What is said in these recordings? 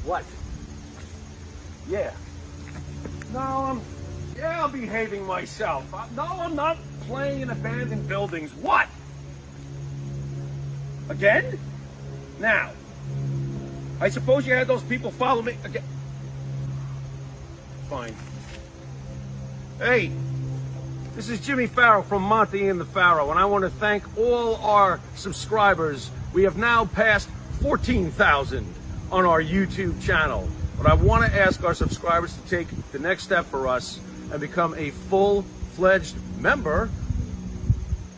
What? Yeah. No, I'm behaving myself. No, I'm not playing in abandoned buildings. What? Again? Now, I suppose you had those people follow me again. Fine. Hey, this is Jimmy Pharaoh from Monte The Pharaoh, and I want to thank all our subscribers. We have now passed 14,000 on our YouTube channel. But I want to ask our subscribers to take the next step for us and become a full-fledged member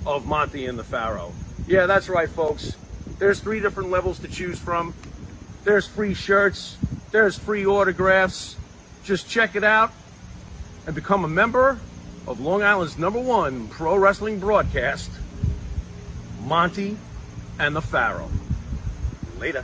of Monte The Pharaoh. Yeah, that's right, folks. There's 3 different levels to choose from. There's free shirts. There's free autographs. Just check it out and become a member of Long Island's #1 pro wrestling broadcast, Monte The Pharaoh. Later.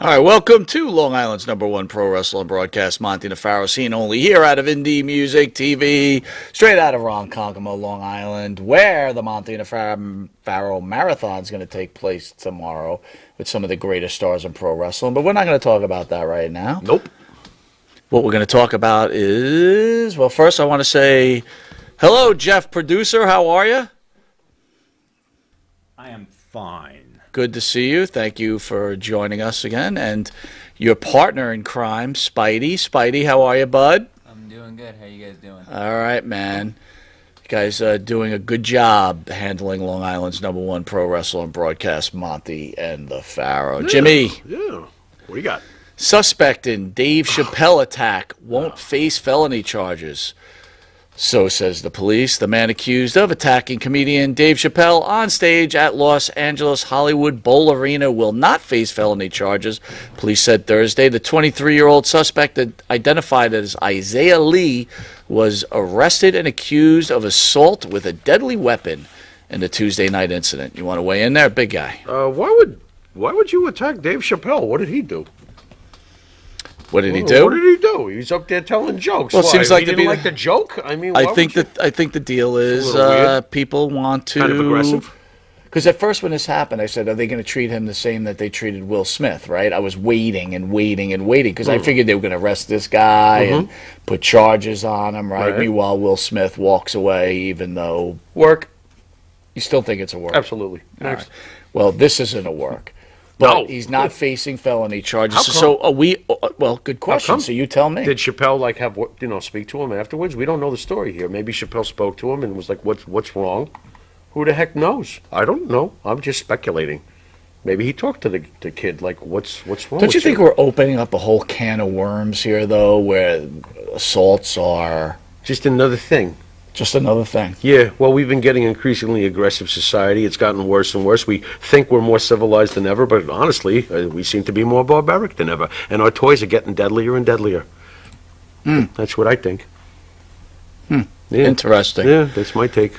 All right, welcome to Long Island's #1 pro wrestling broadcast, Monte The Pharaoh, seen only here out of Indie Music TV, straight out of Ronkonkoma, Long Island, where the Monte The Pharaoh Marathon is going to take place tomorrow with some of the greatest stars in pro wrestling. But we're not going to talk about that right now. Nope. What we're going to talk about is, well, first I want to say, hello, Jeff, producer. How are you? I am fine. Good to see you. Thank you for joining us again. And your partner in crime, Spidey. Spidey, how are you, bud? I'm doing good. How you guys doing? All right, man. You guys are doing a good job handling Long Island's #1 pro wrestling broadcast, Monte The Pharaoh. Yeah, Jimmy. Yeah. What do you got? Suspect in Dave Chappelle attack won't face felony charges. So says the police. The man accused of attacking comedian Dave Chappelle on stage at Los Angeles Hollywood Bowl Arena will not face felony charges, police said Thursday. The 23-year-old suspect, identified as Isaiah Lee, was arrested and accused of assault with a deadly weapon in the Tuesday night incident. You want to weigh in there, big guy? Why would you attack Dave Chappelle? What did he do? What did he do? What did he do? He's up there telling jokes. Well, it seems like he didn't like the joke. I mean, I think the deal is people want to kind of aggressive. Because at first when this happened, I said, are they going to treat him the same that they treated Will Smith? Right? I was waiting and waiting and waiting because I figured they were going to arrest this guy and put charges on him. Right? Meanwhile, Will Smith walks away, even though Work. You still think it's a work? Absolutely. Next. Right. Well, this isn't a work. But he's not facing felony charges. So are we? Well, good question. So you tell me. Did Chappelle have speak to him afterwards? We don't know the story here. Maybe Chappelle spoke to him and was like, "What's wrong?" Who the heck knows? I don't know. I'm just speculating. Maybe he talked to the kid. Like, what's wrong? Don't you think we're opening up a whole can of worms here, though, where assaults are just another thing? Just another thing. Yeah, well, we've been getting increasingly aggressive society. It's gotten worse and worse. We think we're more civilized than ever, but honestly, we seem to be more barbaric than ever. And our toys are getting deadlier and deadlier. That's what I think. Yeah. Interesting. Yeah, that's my take.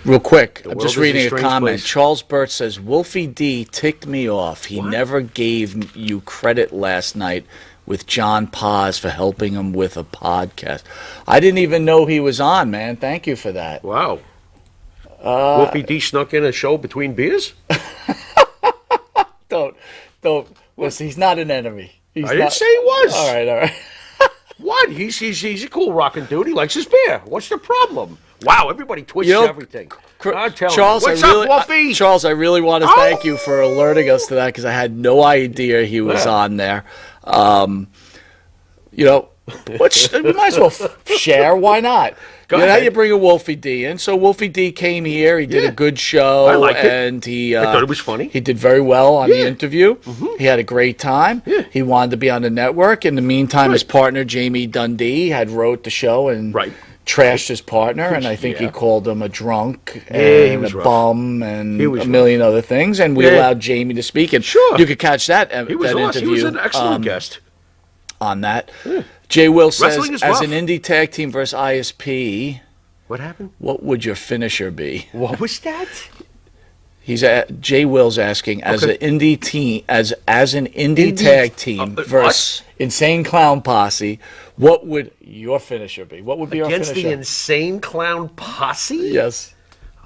Real quick, I'm just reading a comment. Place. Charles Burt says, Wolfie D ticked me off. He never gave you credit last night with John Paz for helping him with a podcast. I didn't even know he was on, man. Thank you for that. Wow. Wolfie D snuck in a show between beers? Don't. Listen, he's not an enemy. I didn't say he was. All right. What? He's a cool rockin' dude. He likes his beer. What's the problem? Wow, everybody twists everything. Charles, What's up, Wolfie? Charles, I really want to thank you for alerting us to that because I had no idea he was on there. Which we might as well share. Why not? Go You know, ahead. you bring a Wolfie D in. So Wolfie D came here. He did a good show. I liked it. And he, I thought it was funny. He did very well on the interview. Mm-hmm. He had a great time. Yeah. He wanted to be on the network. In the meantime, his Right. partner, Jamie Dundee, had wrote the show and Right. trashed his partner. And I think he Yeah. called him a drunk Yeah, he and was a rough. bum and He was a million other things. And we Yeah. allowed Jamie to speak. And Sure. you could catch that, He was that awesome. interview. He was an excellent guest. On that. Jay Will says, Wrestling is as rough. an indie tag team versus ISP, What happened? what would your finisher be? What was that? Jay Will's asking, as an indie team, as an indie tag team versus Insane Clown Posse, what would your finisher be? What would be Against our the finisher? Insane Clown Posse? Yes.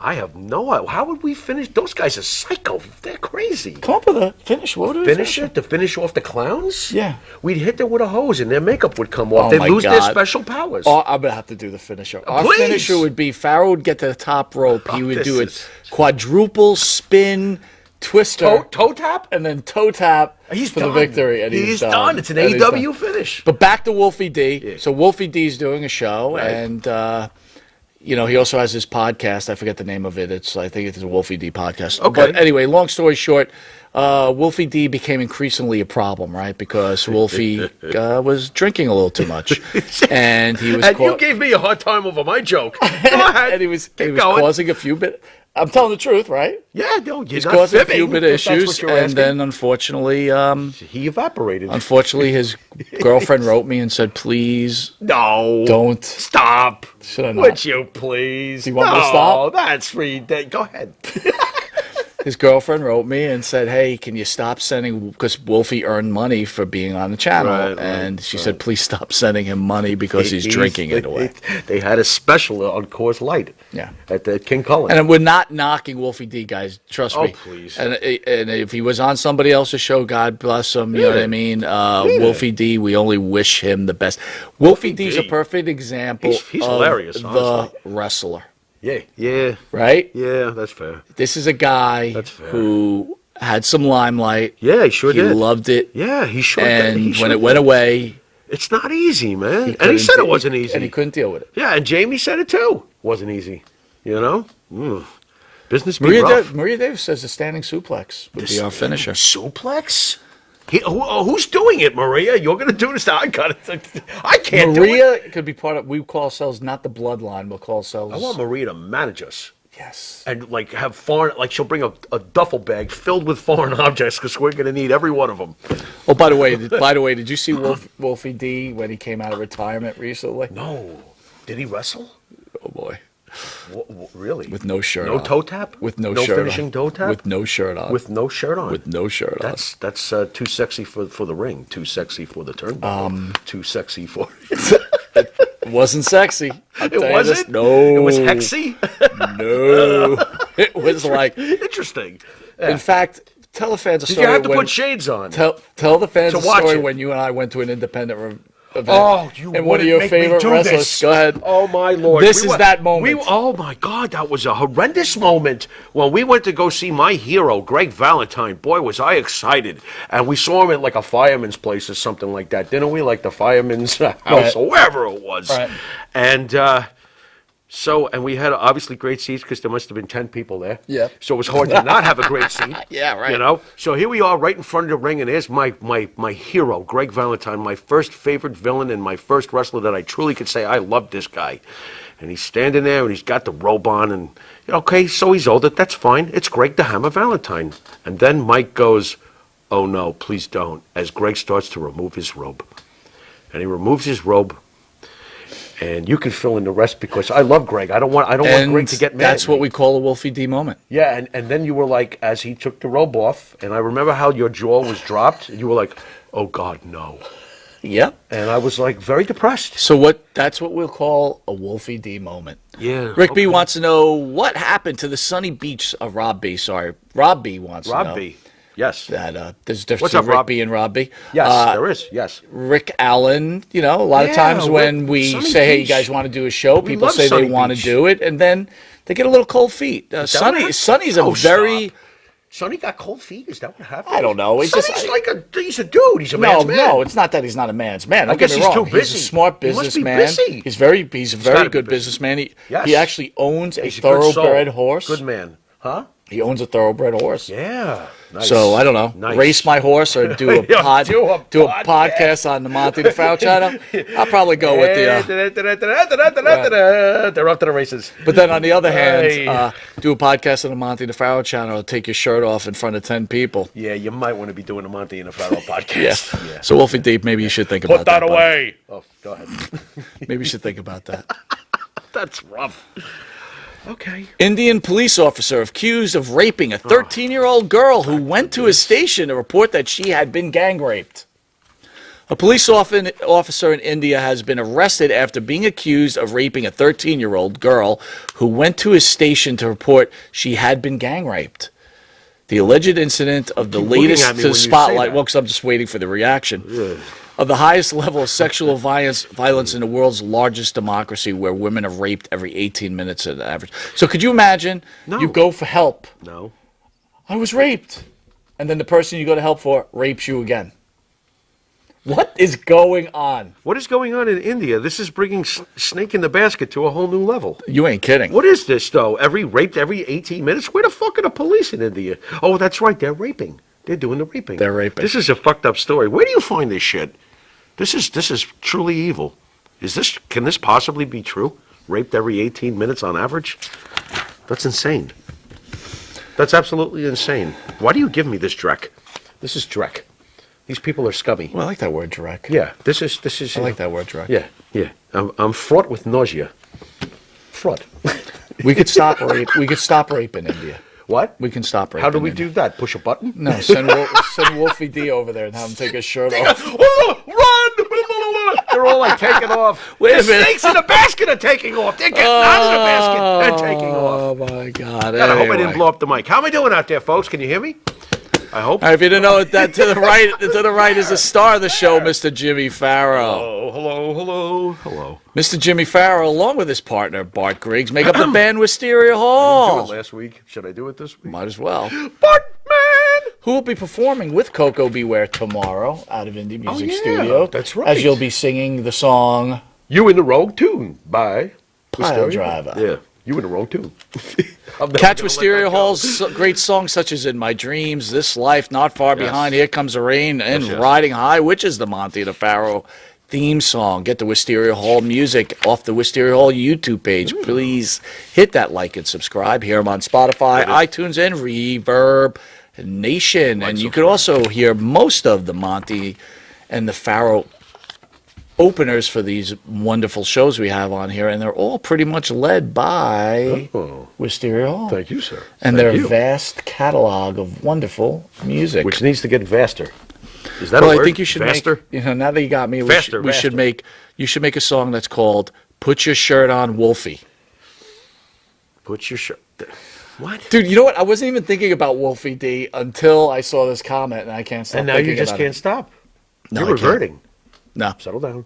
I have no idea. How would we finish? Those guys are psycho. They're crazy. Come up with a finish. What would we Finish it? To finish off the clowns? Yeah. We'd hit them with a hose and their makeup would come off. Oh They'd my lose their God. special powers. Oh, I'm gonna have to do the finisher. Our Please. finisher would be Pharaoh would get to the top rope. He would this do a is- quadruple spin twister. Toe tap? And then toe tap He's for done. the victory. And He's done. It's an And he's AEW done. finish. But back to Wolfie D. Yeah. So Wolfie D's doing a show, Right. and you know, he also has his podcast. I forget the name of it. I think it's a Wolfie D podcast. Okay. But anyway, long story short, Wolfie D became increasingly a problem, right? Because Wolfie was drinking a little too much, and he was And you caught. gave me a hard time over my joke. Go ahead. And he was Keep going. causing a few bit. I'm telling the truth, right? Yeah, no, you're He's not causing a fibbing, few bit if that's issues, what you're and asking. then unfortunately, He evaporated. his girlfriend wrote me and said, "Please No. don't." Stop. Should I not? Would you please? Do you want me to stop? No, that's ridiculous. Go ahead. His girlfriend wrote me and said, "Hey, can you stop sending?" Because Wolfie earned money for being on the channel, Right, and she said, "Please stop sending him money because he's drinking it away." They had a special on Coors Light. Yeah. At the King Cullen. And we're not knocking Wolfie D, guys. Trust Oh, me. please. And if he was on somebody else's show, God bless him. You know what I mean? Wolfie D, we only wish him the best. Wolfie D's a D. perfect example He's of hilarious, the honestly. wrestler, Yeah. right? Yeah, that's fair. This is a guy That's fair. who had some limelight. Yeah, he sure He did. loved it. Yeah, he sure And did. He when sure it went did. away, It's not easy, man. And he couldn't said de- it wasn't easy. and he couldn't deal with it. Yeah, and Jamie said it too. Wasn't easy. You know? Business be Maria, rough. Maria Davis says the standing suplex would be our finisher. Suplex? Who's doing it, Maria? You're going to do this? I can't do it. Maria could be part of. We call ourselves not the bloodline. We'll call ourselves. I want Maria to manage us. Yes. And like have foreign, like she'll bring a duffel bag filled with foreign objects because we're going to need every one of them. Oh, by the way, did you see Wolfie D when he came out of retirement recently? No, did he wrestle? Oh boy, Really? with no shirt No on. toe tap? With no No shirt finishing on. toe tap? With no shirt on. With no shirt on. With no shirt on. That's too sexy for the ring. Too sexy for the turnbuckle. Too sexy for. It wasn't sexy. It wasn't. No. It was hexy. No. It was like. Interesting. In fact, tell the fans a Did story. you have to when- put shades on? Tell the fans To a watch story it. when you and I went to an independent event. Oh, you and one of wouldn't your make me favorite do wrestlers. this. Go ahead. Oh my lord! This is that moment. Oh my god, that was a horrendous moment when we went to go see my hero, Greg Valentine. Boy, was I excited! And we saw him at like a fireman's place or something like that, didn't we? Like the fireman's house or wherever it was. Right. And and we had obviously great seats because there must have been 10 people there. Yeah. So it was hard to not have a great seat. Yeah, right. You know. So here we are, right in front of the ring, and there's my hero, Greg Valentine, my first favorite villain and my first wrestler that I truly could say I love this guy. And he's standing there, and he's got the robe on, and okay, so he's older. That's fine. It's Greg the Hammer Valentine. And then Mike goes, "Oh no, please don't!" As Greg starts to remove his robe, and he removes his robe. And you can fill in the rest because I love Greg. I don't want Greg to get mad. That's at what me. we call a Wolfie D moment. Yeah, and then you were like, as he took the robe off, and I remember how your jaw was dropped, and you were like, "Oh God, no!" Yep. And I was like very depressed. So that's what we'll call a Wolfie D moment. Yeah. Rick B wants to know what happened to the Sunny Beach. Rob B, sorry. Rob B wants to know. Rob B. Yes. That there's a difference What's up, between Rick Rob? B and Rob B. Yes, there is. Yes. Rick Allen, a lot of Yeah, times when Rick- we Sunny say, hey, you Beach. guys want to do a show, people love say they Sunny want to Beach. do it, and then they get a little cold feet. that what Sonny's a happened? very Stop. Sonny got cold feet? Is that what happened? I don't know. He's a dude. He's a man's man. No, it's not that he's not a man's man. Don't get me he's wrong. too He's busy. a smart He must be businessman. busy. He's a very gotta be good busy. businessman. He Yes. actually owns a He's a good soul. thoroughbred horse. Good man. Huh? He owns a thoroughbred horse. Yeah. Nice. So I don't know, Nice. race my horse or do a Yeah, do a podcast on the Monte The Pharaoh channel. I'll probably go with the. They're off to the races. But then on the other hand, Hey. do a podcast on the Monte The Pharaoh channel. Take your shirt off in front of 10 people. Yeah, you might want to be doing a Monte and the Pharaoh podcast. Yeah. So Wolfie Deep, maybe you should think about Put that buddy. away. Oh, go ahead. Maybe you should think about that. That's rough. Okay. Indian police officer accused of raping a 13-year-old girl who went to his station to report that she had been gang raped. A police officer in India has been arrested after being accused of raping a 13-year-old girl who went to his station to report she had been gang raped. The alleged incident of the latest at me to when the you say spotlight, that. well, because I'm just waiting for the reaction, of the highest level of sexual violence in the world's largest democracy, where women are raped every 18 minutes on average. So could you imagine you go for help? No. I was raped. And then the person you go to help for rapes you again. What is going on? What is going on in India? This is bringing snake in the basket to a whole new level. You ain't kidding. What is this, though? Raped every 18 minutes? Where the fuck are the police in India? Oh, that's right. They're raping. They're doing the raping. They're raping. This is a fucked up story. Where do you find this shit? This is truly evil. Can this possibly be true? Raped every 18 minutes on average? That's insane. That's absolutely insane. Why do you give me this dreck? This is dreck. These people are scummy. Well, I like that word, direct. Yeah, this is. I like that word, direct. Yeah. I'm fraught with nausea. Fraught. We could stop rape. We could stop rape in India. What? We can stop rape. How do in we India. do that? Push a button? No, send Wolfie D over there and have him take his shirt off. Run! They're all like taking off. Wait a the minute. snakes in the basket are taking off. They're getting out of the basket and taking off. Oh my God! God, I hope I Anyway. didn't blow up the mic. How am I doing out there, folks? Can you hear me? I hope. All right, if you didn't know that to the right is the star of the show, Mr. Jimmy Farrow. Oh, hello. Mr. Jimmy Farrow, along with his partner Bart Griggs, make up the band Wisteria Did Hall. it last week. Should I do it this week? Might as well. Bartman! Who will be performing with Coco Beware tomorrow out of Indie Music yeah, Studio? that's right. As you'll be singing the song You in the Wrong Tune by Pile Wisteria. Driver. Yeah, You in the Wrong Tune. Catch Wisteria Hall's great songs such as In My Dreams, This Life, Not Far Behind, Here Comes the Rain, and Yes. Riding High, which is the Monte The Pharaoh theme song. Get the Wisteria Hall music off the Wisteria Hall YouTube page. Please hit that like and subscribe. Hear them on Spotify, iTunes, and Reverb Nation. And you could also hear most of the Monte and the Pharaoh openers for these wonderful shows we have on here, and they're all pretty much led by Wisteria Hall. Thank you, sir. And Thank their you. vast catalog of wonderful music. Which needs to get vaster. Is that well, a word? I think you should vaster? make. Now that you got me, Faster, we should vaster. make. You should make a song that's called "Put Your Shirt On, Wolfie." Put your shirt. What? Dude, you know what? I wasn't even thinking about Wolfie D until I saw this comment, and I can't stop. And now thinking you just about can't it. stop. No, You're I can't. reverting. No. Settle down.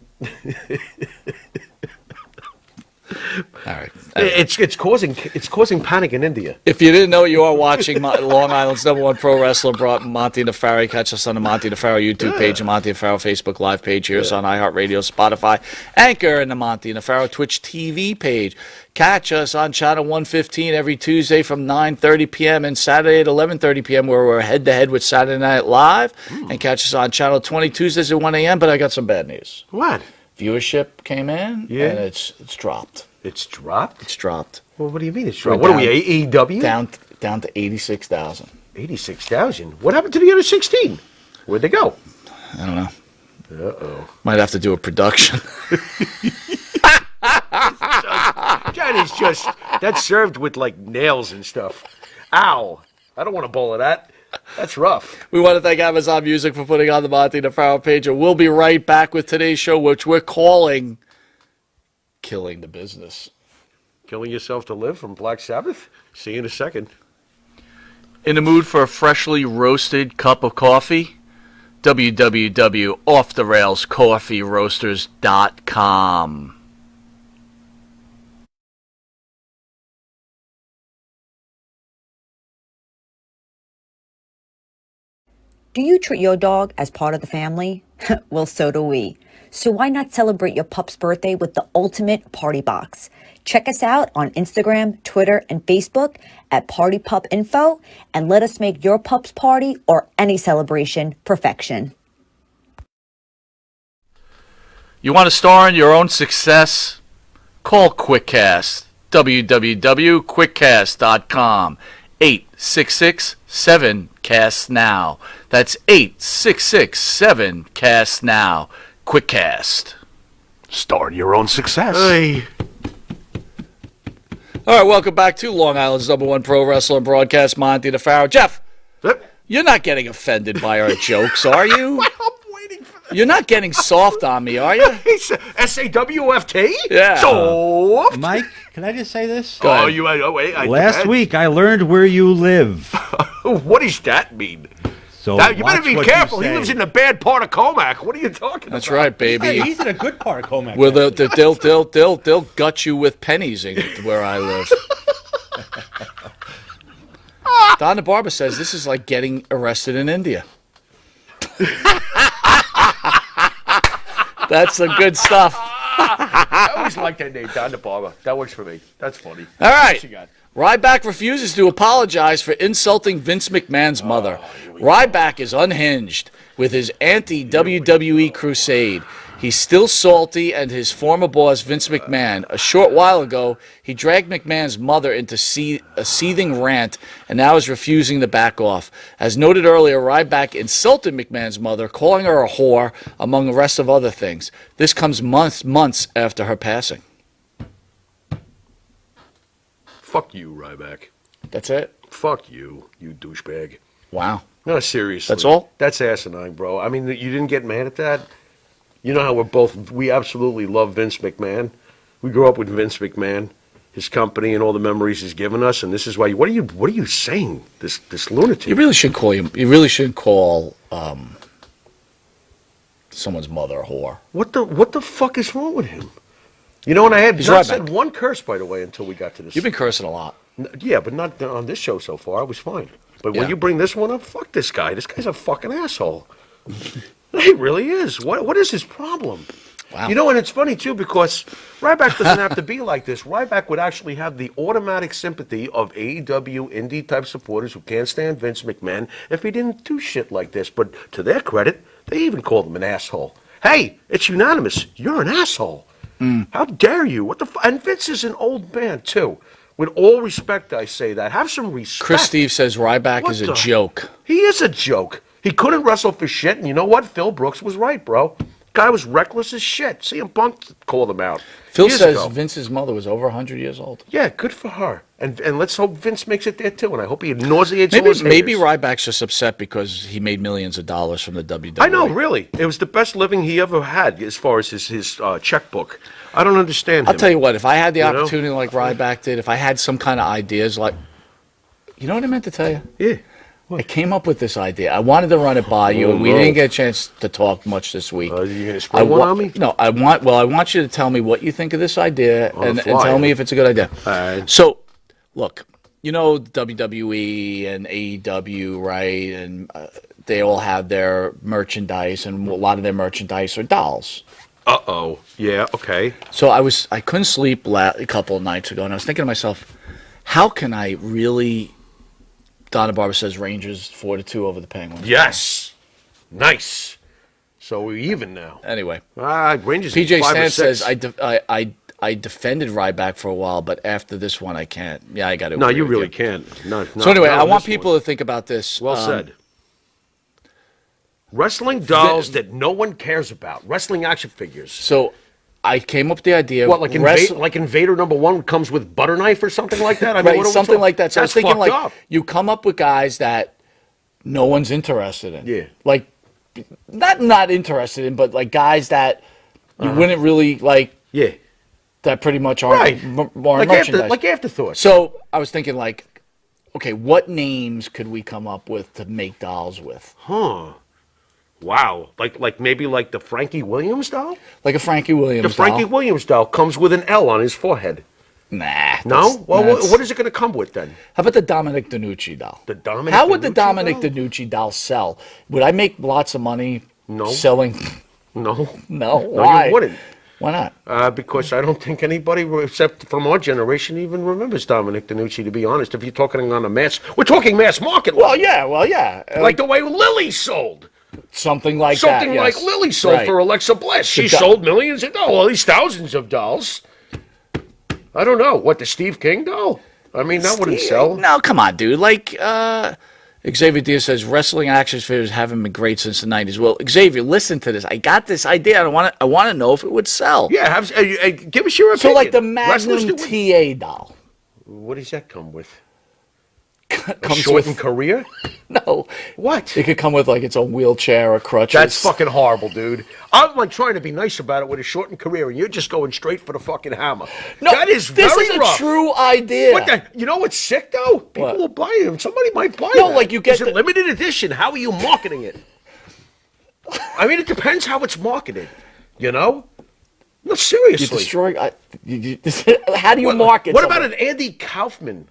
All right. It's causing panic in India. If you didn't know, you are watching Long Island's #1 pro wrestler, Monte The Pharaoh. Catch us on the Monte The Pharaoh YouTube page, and Monte The Pharaoh Facebook Live page. Hear us on iHeartRadio, Spotify, Anchor, and the Monte The Pharaoh Twitch TV page. Catch us on Channel 115 every Tuesday from 9:30 p.m. and Saturday at 11:30 p.m. where we're head-to-head with Saturday Night Live. And catch us on Channel 20 Tuesdays at 1 a.m. But I got some bad news. What? Viewership came in, Yeah. and it's dropped. It's dropped? It's dropped. Well, what do you mean it's We're dropped? What are we, down- AEW? Down to 86,000. 86,000. What happened to the other 16? Where'd they go? I don't know. Uh-oh. Might have to do a production. That is just, that's served with like nails and stuff. Ow. I don't want a bowl of that. That's rough. We want to thank Amazon Music for putting on the Monte The Pharaoh page, and we'll be right back with today's show, which we're calling Killing the Business. Killing Yourself to Live from Black Sabbath? See you in a second. In the mood for a freshly roasted cup of coffee? www.offtherailscoffeeroasters.com. Do you treat your dog as part of the family? Well, so do we. So why not celebrate your pup's birthday with the ultimate party box? Check us out on Instagram, Twitter, and Facebook at Party Pup Info, and let us make your pup's party or any celebration perfection. You want to star in your own success? Call QuickCast, www.quickcast.com, 866-7-CAST-NOW. That's 866-7-CAST-NOW. QuickCast. Start your own success. Hey. All right, welcome back to Long Island's #1 pro wrestler and broadcast, Monte The Pharaoh. Jeff, you're not getting offended by our jokes, are you? I'm waiting for that. You're not getting soft on me, are you? S-A-W-F-T? Yeah. Soft? Mike, can I just say this? Go ahead. Wait. Last week I learned where you live. What does that mean? So Now, you better watch be what careful. you He say. lives in the bad part of Comac. What are you talking That's about? right, baby. Hey, he's in a good part of Comac. Where they'll gut you with pennies where I live. Don the Barber says this is like getting arrested in India. That's some good stuff. I always like that name, Don the Barber. That works for me. That's funny. All right. What you got? Ryback refuses to apologize for insulting Vince McMahon's mother. Ryback is unhinged with his anti-WWE crusade. He's still salty, and his former boss, Vince McMahon, a short while ago, he dragged McMahon's mother into a seething rant and now is refusing to back off. As noted earlier, Ryback insulted McMahon's mother, calling her a whore, among the rest of other things. This comes months after her passing. Fuck you, Ryback. That's it? Fuck you, you douchebag. Wow. No, seriously. That's all? That's asinine, bro. I mean, you didn't get mad at that? You know how we absolutely love Vince McMahon. We grew up with Vince McMahon, his company, and all the memories he's given us. And this is why. What are you saying? This lunatic. You really shouldn't call him. You really shouldn't call someone's mother a whore. What the fuck is wrong with him? You know, and I had He's not right said back. one curse, by the way, until we got to this. You've been cursing a lot. Yeah, but not on this show so far. I was fine. But Yeah. when you bring this one up, fuck this guy. This guy's a fucking asshole. He really is. What is his problem? Wow. You know, and it's funny, too, because Ryback doesn't have to be like this. Ryback would actually have the automatic sympathy of AEW indie-type supporters who can't stand Vince McMahon if he didn't do shit like this. But to their credit, they even called him an asshole. Hey, it's unanimous. You're an asshole. How dare you? What the And Vince is an old man, too. With all respect, I say that. Have some respect. Chris Steve says Ryback What is a the- joke. He is a joke. He couldn't wrestle for shit, and you know what? Phil Brooks was right, bro. Guy was reckless as shit. CM Punk called him out. Phil years says ago. Vince's mother was over 100 years old. Yeah, good for her. And let's hope Vince makes it there, too. And I hope he nauseates all his Maybe haters. Ryback's just upset because he made millions of dollars from the WWE. I know, really. It was the best living he ever had as far as his checkbook. I don't understand I'll him. tell you what, if I had the You know? opportunity like Ryback did, if I had some kind of ideas like, you know what I meant to tell you? Yeah. I came up with this idea. I wanted to run it by you, and we no. didn't get a chance to talk much this week. You going to spring one on me? No, I want you to tell me what you think of this idea On the and fly, tell me huh? if it's a good idea. All right. So, look, you know WWE and AEW, right? And they all have their merchandise, and a lot of their merchandise are dolls. Uh-oh. Yeah, okay. So I couldn't sleep a couple of nights ago, and I was thinking to myself, how can I really? Donna Barber says Rangers 4-2 over the Penguins. Yes. Nice. So we're even now. Anyway, Rangers PJ 5 or Stan 6. says I defended Ryback for a while, but after this one I can't. Yeah, I got to. No, you really can't. No, So anyway, not I on want this people one. to think about this. Well said. Wrestling dolls that no one cares about. Wrestling action figures. So I came up with the idea. What, like, like Invader #1 comes with butter knife or something like that? I mean, right, what are we something talking- like that. So I was That's thinking, fucked like, up. you come up with guys that no one's interested in. Yeah. Like, not interested in, but like guys that you wouldn't really like. Yeah. That pretty much aren't, Right. aren't Like, merchandise. like afterthoughts. So I was thinking, like, okay, what names could we come up with to make dolls with? Huh. Wow. Like maybe like the Frankie Williams doll? Like a Frankie Williams The Frankie doll. Williams doll comes with an L on his forehead. Nah. No? Well, what is it going to come with then? How about the Dominic DeNucci doll? The Dominic How would the DeNucci Dominic doll? DeNucci doll sell? Would I make lots of money No. selling? No. No. No, Why? you wouldn't. Why not? Because I don't think anybody, except from our generation, even remembers Dominic DeNucci, to be honest. If you're talking on a mass, we're talking mass market level. Well, yeah. Like the way Lily sold. Something like Something that. like yes. Lily sold Right. for Alexa Bliss. She doll- sold millions of dolls, well, at least thousands of dolls. I don't know. What, the Steve King doll? I mean, that wouldn't sell. No, come on, dude. Like, Xavier Diaz says, wrestling action figures haven't been great since the 90s. Well, Xavier, listen to this. I got this idea. I want to know if it would sell. Yeah, give us your opinion. So, like the Wrestlers Magnum do- TA doll. What does that come with? A Comes shortened with, career? no. What? It could come with, like, its own wheelchair or crutches. That's fucking horrible, dude. I'm like trying to be nice about it with a shortened career, and you're just going straight for the fucking hammer. No, that is this very is a rough. true idea. What the, you know what's sick though? People What? will buy them. Somebody might buy No, that. like you get Is it the- limited edition? How are you marketing it? I mean, it depends how it's marketed. You know? No, You seriously. destroy. How do you market? What about something? an Andy Kaufman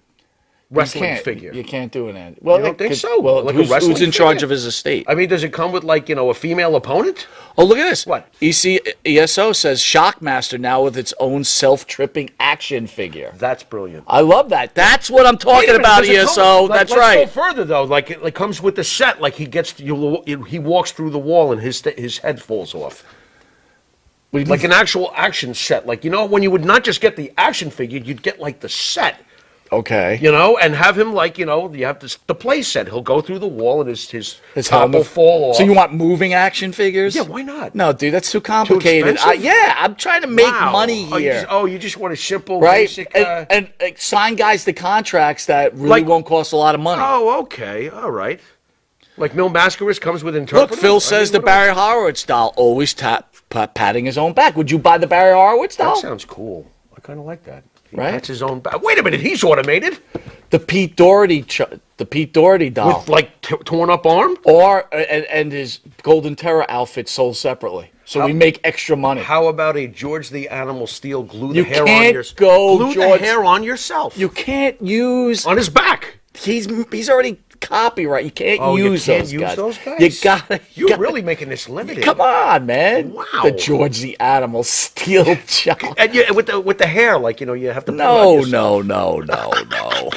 You wrestling can't- figure? You can't do an end. Well, You don't it think could- so? Well, Like a who's wrestling in charge figure? of his estate? I mean, does it come with like a female opponent? Oh, look at this. What? ESO says Shockmaster now with its own self-tripping action figure. That's brilliant. I love that. That's what I'm Wait a talking minute, about, does it come- ESO. like, That's let's right. go further though. Like it comes with the set. Like he walks through the wall and his head falls off. What do you Like mean? an actual action set. Like, you know, when you would not just get the action figure, you'd get like the set. Okay. You know, and have him like, you know, you have the play set. He'll go through the wall and his top helmet- will fall off. So you want moving action figures? Yeah, why not? No, dude, that's too complicated. expensive? Yeah, I'm trying to make Wow. money here. You just want a simple, right? basic... and sign guys to contracts that really Like- won't cost a lot of money. Oh, okay. All right. Like Mil Mascaris comes with Look, interpreters. Phil says the Barry Horowitz doll always patting his own back. Would you buy the Barry Horowitz doll? That sounds cool. I kind of like that. He Right? pats his own back. Wait a minute, he's automated The Pete Doherty doll. with like torn up arm. Or and his Golden Terror outfit sold separately, so we make extra money. How about a George the Animal Steel glue the You hair on can't your go, glue George. the hair on yourself You can't use. on his back? He's already copyright. You can't Oh, you use can't those use guys. those guys? You gotta. You're really making this limited. Come on, man. Wow. The George the Animal Steel job. And you, with the hair, like you know, you have to. Put it on No, yourself. no.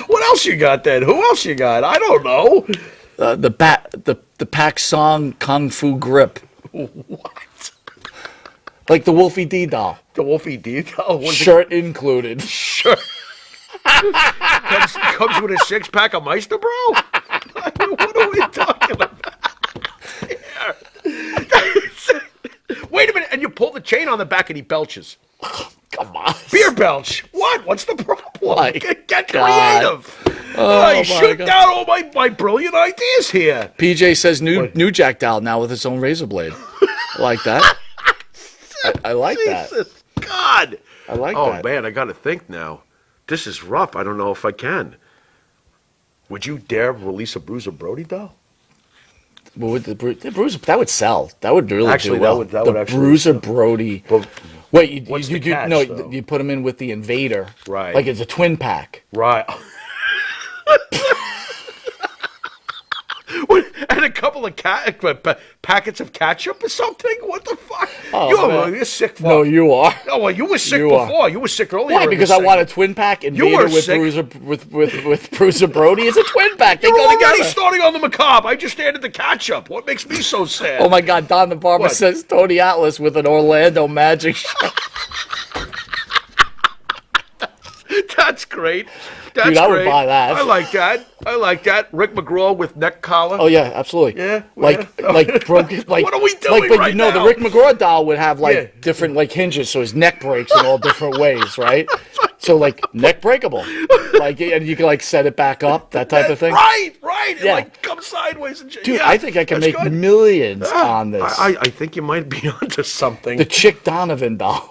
What else you got then? Who else you got? I don't know. The Pak Song Kung Fu Grip, What? like the Wolfie D doll, The Wolfie detail. shirt included. Sure. comes with a 6-pack of Meister, bro. What are we talking about? Wait a minute, and you pull the chain on the back and he belches. Come on. Beer belch. What? What's the problem? My Get God. creative. Oh, You my shoot God. down all my brilliant ideas here. PJ says new Jack doll now with its own razor blade. I like that. I like that. Jesus God. I like Oh, that. man, I got to think now. This is rough. I don't know if I can. Would you dare release a Bruiser Brody doll? Well, with the Bruiser, that would sell. That would really Actually, do well. that would the actually Bruiser sell. Brody. Well, Wait, what's you the catch, no, though? you put him in with the Invader, Right. Like it's a twin pack. right. And a couple of packets of ketchup or something? What the fuck? Oh, man. You're sick. Fuck. No, you are. Oh, well, you were sick You are. before. You were sick earlier. Why? in Because this I want a segment. twin pack were Invader with sick. Bruiser with Bruiser Brody. It's a twin pack. They You're go already together. starting on the macabre. I just added the ketchup. What makes me so sad? Oh my God! Don the Barber What? says Tony Atlas with an Orlando Magic shirt. That's great. That's Dude, I would great. buy that. I like that. I like that. Rick McGraw with neck collar. Oh yeah, absolutely. Yeah, like broken. Like What are we doing But right you know, now? the Rick McGraw doll would have like Yeah. different like hinges, so his neck breaks in all different ways, right? So like neck breakable, like and you can like set it back up, that type of thing. Right, right. It Yeah. like comes sideways and shit. Dude, Yeah, I think I can that's make good. millions Yeah. on this. I think you might be onto something. The Chick Donovan doll.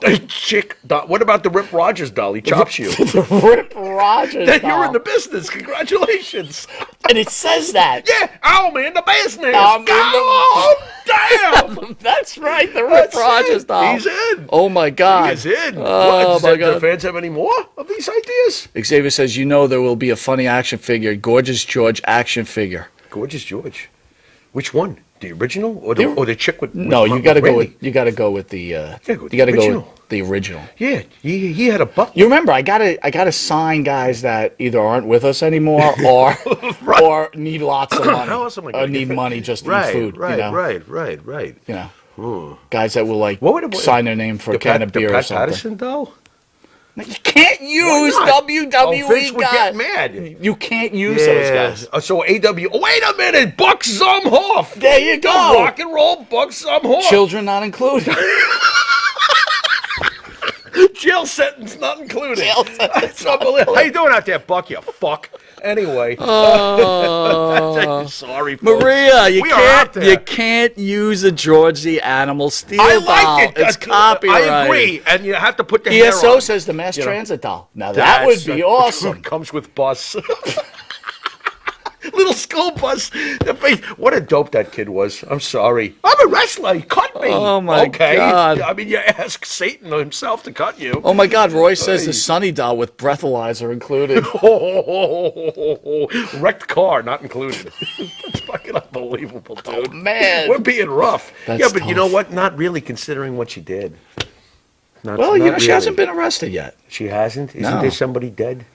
What about the Rip Rogers doll? He chops you. The Rip Rogers Then doll. you're in the business. Congratulations. And it says that. Yeah, I'm in the business. I'm in Oh, damn. That's right. The That's Rip Rogers it. doll. He's in. Oh my God. He's in. Oh What? my Do the God. fans have any more of these ideas? Xavier says, there will be a funny action figure, Gorgeous George action figure. Gorgeous George. Which one? The original or the chick with? No, with you got to go Randy? with the. go with You got to go original. with the original. Yeah, he had a butt. You remember, I gotta sign guys that either aren't with us anymore or Right. or need lots of money. How else am I or gonna need get- money just to Right, eat food. right, you know? right. You know, guys that will like What would it- sign their name for a can of beer the or Pat something. Patterson doll? You can't use not? WWE Oh, Vince would guys. get mad. You can't use those guys. So AW. Oh, wait a minute, Buck Zumhoff. There you go. The rock and roll Buck Zumhoff. Children not included. Jail sentence not included. Jail sentence It's unbelievable. How you doing out there, Buck? You fuck. Anyway. Sorry, folks. Maria, you We are out there. can't use a George the Animal Steel I doll. like it. It's copyright. I agree, and you have to put the hair ESO on. says the mass You know, transit doll. Now that would be awesome. Comes with bus. Little school bus. What a dope that kid was. I'm sorry. I'm a wrestler. He cut me. Oh, my God. I mean, you ask Satan himself to cut you. Oh my God, Roy says the Sunny doll with breathalyzer included. Wrecked car not included. That's fucking unbelievable, dude. Oh, man. We're being rough. That's yeah, but you know tough. what? Not really considering what she did. Well, Not she really. hasn't been arrested yet. She hasn't? Isn't No. there somebody dead?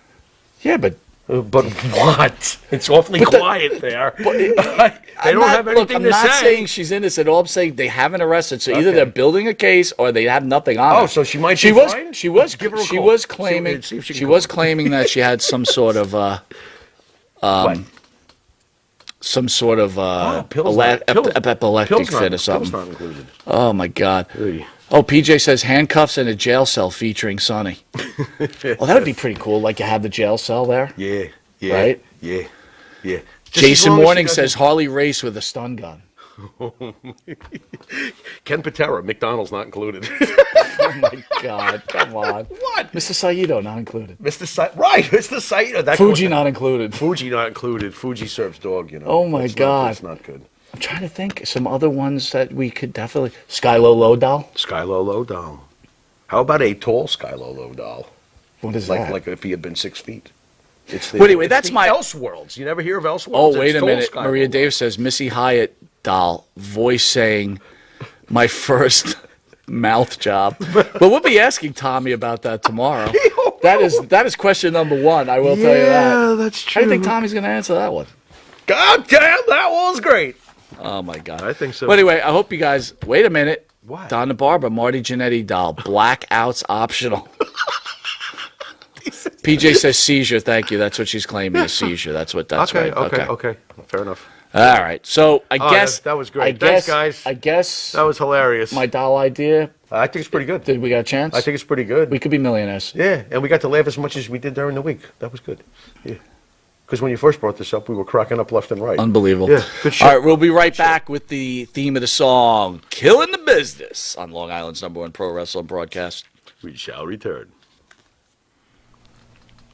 Yeah, but But what? It's awfully But the- quiet there. they I'm don't not, have anything look, I'm to not say. saying she's innocent. All I'm saying they haven't arrested. So either Okay. they're building a case or they have nothing on her. Oh, so she might She be was fine? she was Give her a she call. was claiming See if she can she call. was claiming that she had some sort of What? Pills epileptic Pills fit or not, something. Pills not included. Oh my God. Hey. Oh, PJ says handcuffs in a jail cell featuring Sonny. Well, that would be pretty cool. Like you have the jail cell there. Yeah. Right? Yeah. Just as Jason long as she Morning doesn't- says Harley race with a stun gun. Ken Patera, McDonald's not included. Oh my God! Come on. What? Mr. Saito not included. Mr. Saito. That Fuji not included. Fuji not included. Fuji serves dog, you know. Oh, my God. It's not good. I'm trying to think some other ones that we could definitely. Skylo Low doll. Skylo Low doll. How about a tall Skylo Low doll? What is Like that? like if he had been 6 feet. It's Wait, anyway, it's that's the my- Elseworlds. You never hear of Elseworlds? Oh, It's wait a tall minute. Skylo Maria Low. Davis says Missy Hyatt doll voice saying my first mouth job. But we'll be asking Tommy about that tomorrow. That is question number one. I will tell you that. Yeah, that's How do you think Tommy's going to answer that one? God damn, that was great. Oh my God! I think so. But anyway, I hope you guys. Wait a minute. What? Donna Barber, Marty Jannetty doll, blackouts optional. PJ says seizure. Thank you. That's what she's claiming. A seizure. That's right. Okay. Fair enough. All right. So I Oh, guess that was great. I Thanks, guess, guys. I guess That was hilarious. my doll idea. I think it's pretty good. Did we got a chance? I think it's pretty good. we could be millionaires. Yeah, and we got to laugh as much as we did during the week. That was good. Yeah. Because when you first brought this up, we were cracking up left and right. Unbelievable. Yeah, good shit. All right, we'll be right back with the theme of the song, Killing the Business, on Long Island's #1 pro wrestling broadcast. We shall return.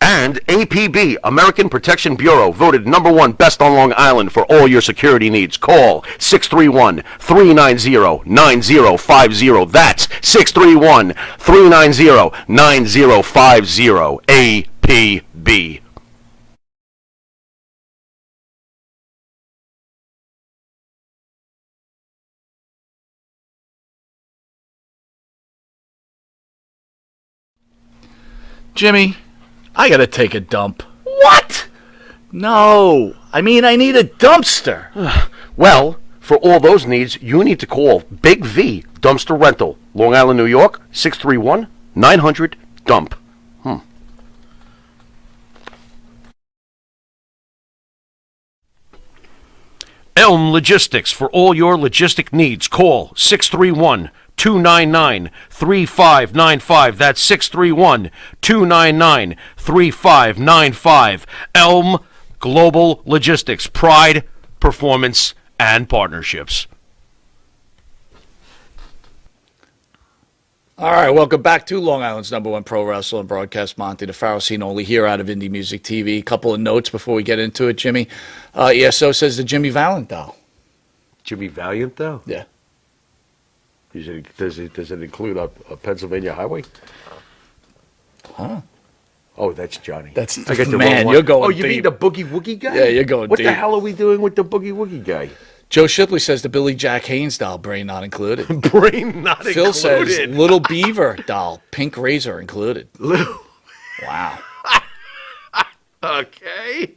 And APB, American Protection Bureau, voted #1 best on Long Island for all your security needs. Call 631-390-9050. That's 631-390-9050. APB. Jimmy, I got to take a dump. What? No, I mean I need a dumpster. Well, for all those needs, you need to call Big V Dumpster Rental, Long Island, New York, 631-900-DUMP. Elm Logistics, for all your logistic needs, call 631-299-3595. That's 631-299-3595. Elm Global Logistics, pride, performance, and partnerships. All right, welcome back to Long Island's #1 pro wrestling broadcast, Monte The Pharaoh, seen only here out of Indie Music TV. A couple of notes before we get into it, Jimmy. ESO says the Jimmy Valiant doll. Jimmy Valiant, though? Yeah. Does it include a Pennsylvania highway? Huh? Oh, that's Johnny. That's I got the man, wrong one. you're going Oh, you deep. mean the Boogie Woogie guy? Yeah, you're going What deep. the hell are we doing with the Boogie Woogie guy? Joe Shipley says the Billy Jack Haynes doll, brain not included. Brain not Phil included. says Little Beaver doll, pink razor included. Wow. Okay.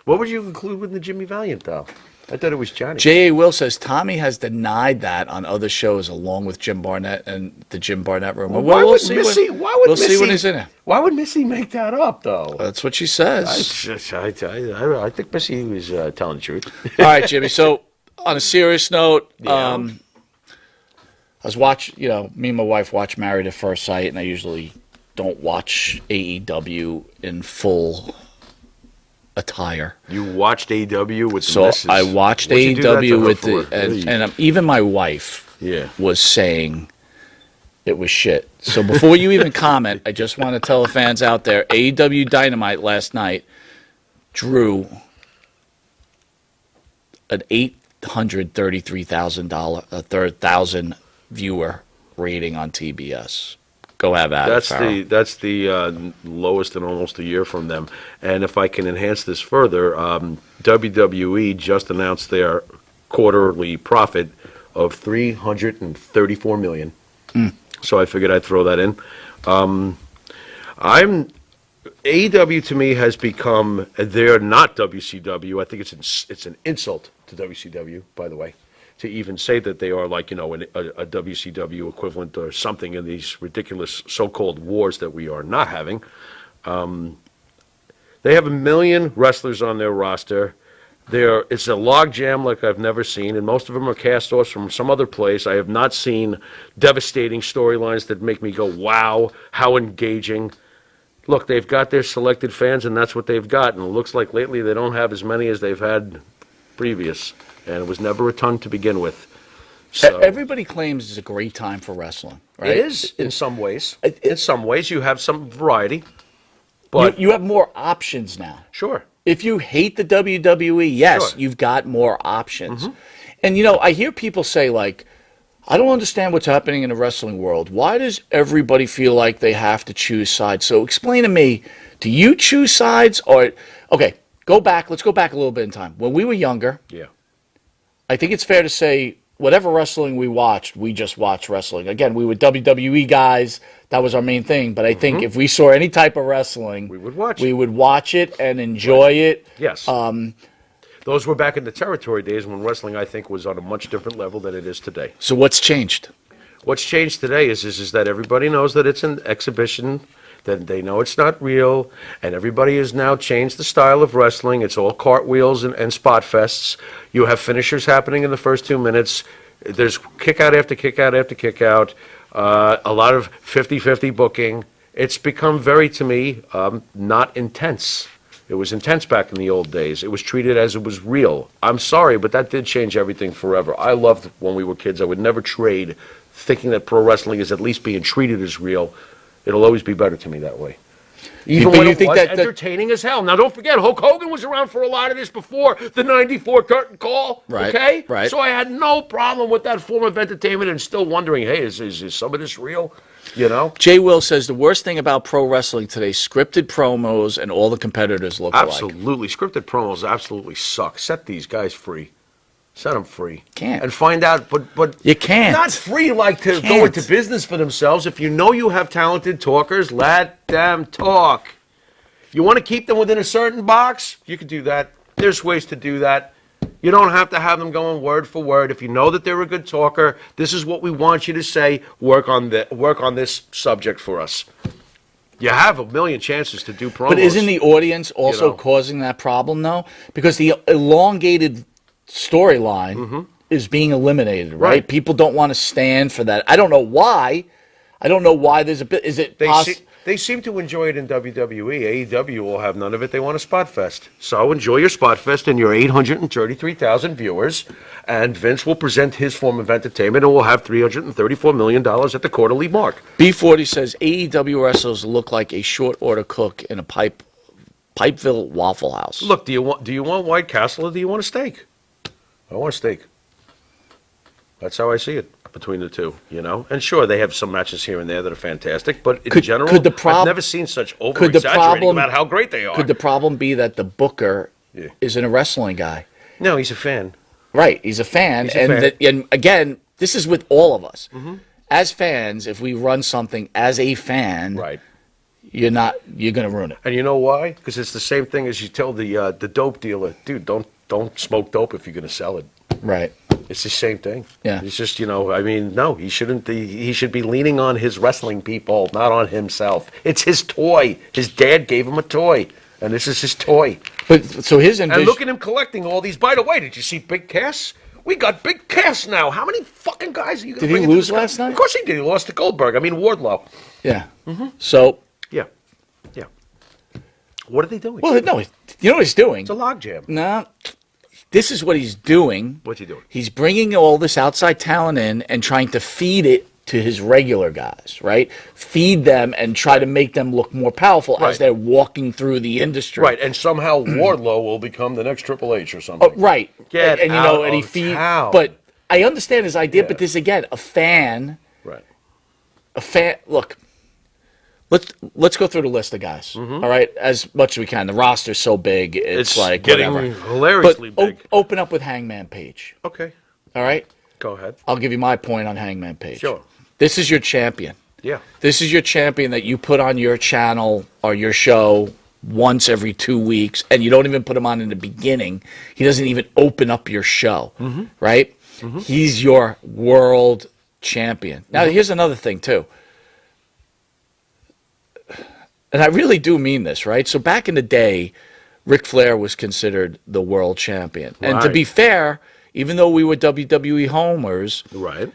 What would you include with the Jimmy Valiant doll? I thought it was Johnny. J.A. Will says Tommy has denied that on other shows along with Jim Barnett and the Jim Barnett rumor. Well, we'll see we'll see when he's in it. Why would Missy make that up, though? That's what she says. I think Missy was telling the truth. All right, Jimmy. So on a serious note, Yeah. I was me and my wife watch Married at First Sight, and I usually don't watch AEW in full attire. You watched AEW with the So missus. I watched What'd you do that to AEW her with for? and even my wife Yeah. was saying it was shit. So before you even comment, I just want to tell the fans out there, AEW Dynamite last night drew an $833,000 viewer rating on TBS. Go have at it. That's the lowest in almost a year from them. And if I can enhance this further, WWE just announced their quarterly profit of $334 million. So I figured I'd throw that in. AEW to me has become, they're not WCW. I think it's an insult to WCW, by the way, to even say that they are like, a WCW equivalent or something in these ridiculous so-called wars that we are not having. They have 1 million wrestlers on their roster. It's a logjam like I've never seen, and most of them are cast-offs from some other place. I have not seen devastating storylines that make me go, wow, how engaging. Look, they've got their selected fans, and that's what they've got. And it looks like lately they don't have as many as they've had previous. And it was never a ton to begin with. So Everybody claims it's a great time for wrestling, right? it is in some ways. In some ways, you have some variety. But But you have more options now. sure. If you hate the WWE, yes, Sure. you've got more options. And, I hear people say, like, I don't understand what's happening in the wrestling world. Why does everybody feel like they have to choose sides? So explain to me, do you choose sides? Or, okay, let's go back a little bit in time. When we were younger, Yeah. I think it's fair to say whatever wrestling we watched, we just watched wrestling. Again, we were WWE guys. That was our main thing. But I think if we saw any type of wrestling, We would watch we it. would watch it and enjoy it. Yes. Those were back in the territory days when wrestling, I think, was on a much different level than it is today. So what's changed? What's changed today is that everybody knows that it's an exhibition, that they know it's not real, and everybody has now changed the style of wrestling. It's all cartwheels and spot fests. You have finishers happening in the first 2 minutes. There's kick out after kick out after kick out. A lot of 50-50 booking. It's become very, to me, not intense. It was intense back in the old days. It was treated as it was real. I'm sorry, but that did change everything forever. I loved when we were kids. I would never trade thinking that pro wrestling is at least being treated as real. It'll always be better to me that way. Even But when you it think was that- entertaining as hell. Now, don't forget, Hulk Hogan was around for a lot of this before the '94 curtain call. Right, Okay? right. So I had no problem with that form of entertainment and still wondering, hey, is some of this real? Jay Will says the worst thing about pro wrestling today, scripted promos and all the competitors look alike. Absolutely. Scripted promos absolutely suck. Set these guys free. Set them free. Can't. And find out, but You can't. not free like to go Can't. into business for themselves. If you know you have talented talkers, let them talk. You want to keep them within a certain box? You can do that. There's ways to do that. You don't have to have them going word for word. If you know that they're a good talker, this is what we want you to say. Work on this subject for us. You have a million chances to do promos. But isn't the audience also know. causing that problem, though? Because the elongated storyline is being eliminated, right? Right. People don't want to stand for that. I don't know why. I don't know why there's a bit. Is it They seem to enjoy it in WWE. AEW will have none of it. They want a spot fest. So enjoy your spot fest and your 833,000 viewers. And Vince will present his form of entertainment and we'll have $334 million at the quarterly mark. B40 says AEW wrestlers look like a short order cook in a Pipeville Waffle House. Look, do you want White Castle or do you want a steak? I want a steak. That's how I see it between the two, you know. And sure, they have some matches here and there that are fantastic, but in general, I've never seen such over-exaggerating about how great they are. Could the problem be that the booker isn't a wrestling guy? No, he's a fan. Right, he's a fan. And again, this is with all of us. Mm-hmm. As fans, if we run something as a fan, right, you're going to ruin it. And you know why? Because it's the same thing as you tell the dope dealer, dude, don't smoke dope if you're going to sell it. Right. It's the same thing. Yeah. It's just, I mean, no, he shouldn't. He should be leaning on his wrestling people, not on himself. It's his toy. His dad gave him a toy, and this is his toy. But so his and look at him collecting all these. By the way, did you see Big Cass? We got Big Cass now. How many fucking guys are you going to bring? Did he lose last night? Of course he did. He lost to Goldberg. I mean Wardlow. Yeah. Mm-hmm. So. Yeah. Yeah. What are they doing? Well, no, you know what he's doing? It's a logjam. No. This is what he's doing. What's he doing? He's bringing all this outside talent in and trying to feed it to his regular guys, right? Feed them and try to make them look more powerful as they're walking through the industry. Right, and somehow Wardlow will become the next Triple H or something. Right. Get and out and he of feed. town. But I understand his idea. But this again, a fan. Right. A fan. Look. Let's go through the list of guys. Mm-hmm. All right, as much as we can. The roster's so big, it's like getting whatever. Hilariously big. Open up with Hangman Page. Okay. All right. Go ahead. I'll give you my point on Hangman Page. Sure. This is your champion. Yeah. This is your champion that you put on your channel or your show once every 2 weeks, and you don't even put him on in the beginning. He doesn't even open up your show, right? Mm-hmm. He's your world champion. Now, here's another thing, too. And I really do mean this, right? So back in the day, Ric Flair was considered the world champion. Right. And to be fair, even though we were WWE homers, right,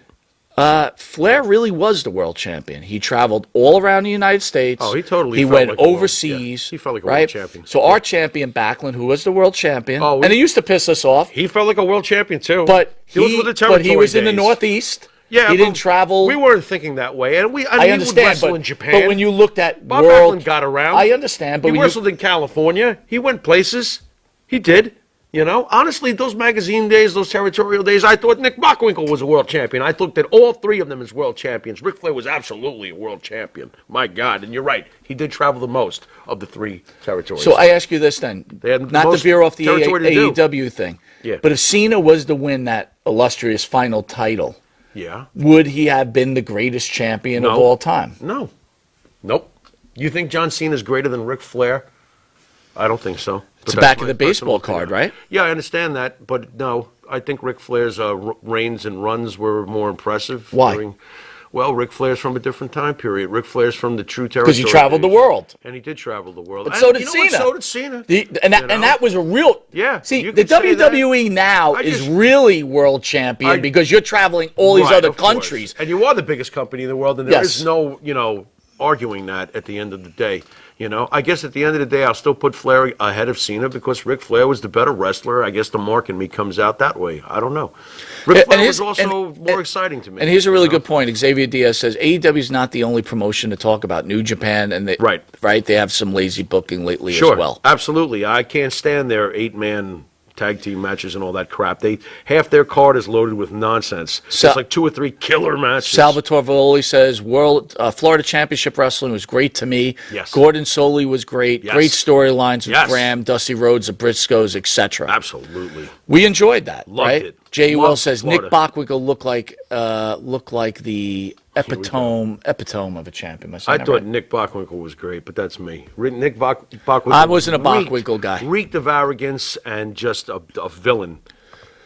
Flair really was the world champion. He traveled all around the United States. Oh, he totally. He felt went like overseas. He felt like a right? world champion. So our champion Backlund, who was the world champion, and it used to piss us off. He felt like a world champion too. But he was with the territory But he was in the days. Northeast. Yeah, he didn't travel. We weren't thinking that way, and I understand, he would wrestle in Japan. But when you looked at Bob world, Backlund got around. I understand, but he wrestled in California. He went places. He did. You know, honestly, those magazine days, those territorial days, I thought Nick Bockwinkel was a world champion. I looked at all three of them as world champions. Ric Flair was absolutely a world champion. My God, and you're right. He did travel the most of the three territories. So I ask you this then, not to veer off the AEW thing, but if Cena was to win that illustrious final title, would he have been the greatest champion of all time? No. Nope. You think John Cena is greater than Ric Flair? I don't think so. It's the back of the baseball card, right? Yeah, I understand that, but no, I think Ric Flair's reigns and runs were more impressive. Why? Well, Ric Flair's from a different time period. Ric Flair's from the true territory. Because he traveled the world. And he did travel the world. But so did Cena. So did Cena. And that was a real... Yeah. See, the WWE now is really world champion because you're traveling all these other countries. And you are the biggest company in the world, and there is no, arguing that at the end of the day. I guess at the end of the day, I'll still put Flair ahead of Cena because Ric Flair was the better wrestler. I guess the mark in me comes out that way. I don't know. Ric Flair was also more exciting to me. And here's a really good point. Xavier Diaz says, AEW is not the only promotion to talk about. New Japan, and they, right? They have some lazy booking lately as well. Absolutely. I can't stand their 8-man tag team matches and all that crap. Half their card is loaded with nonsense. It's like 2 or 3 killer matches. Salvatore Valoli says, Florida Championship Wrestling was great to me. Yes. Gordon Soley was great. Yes. Great storylines with Yes. Graham, Dusty Rhodes, the Briscoes, etc. Absolutely. We enjoyed that. Loved right? it. Jay Loved Will says Florida. Nick Bockwinkel looked like the epitome of a champion. I thought Nick Bockwinkel was great, but that's me. Nick Bockwinkel. I wasn't a Bockwinkel guy. Reeked of arrogance and just a villain.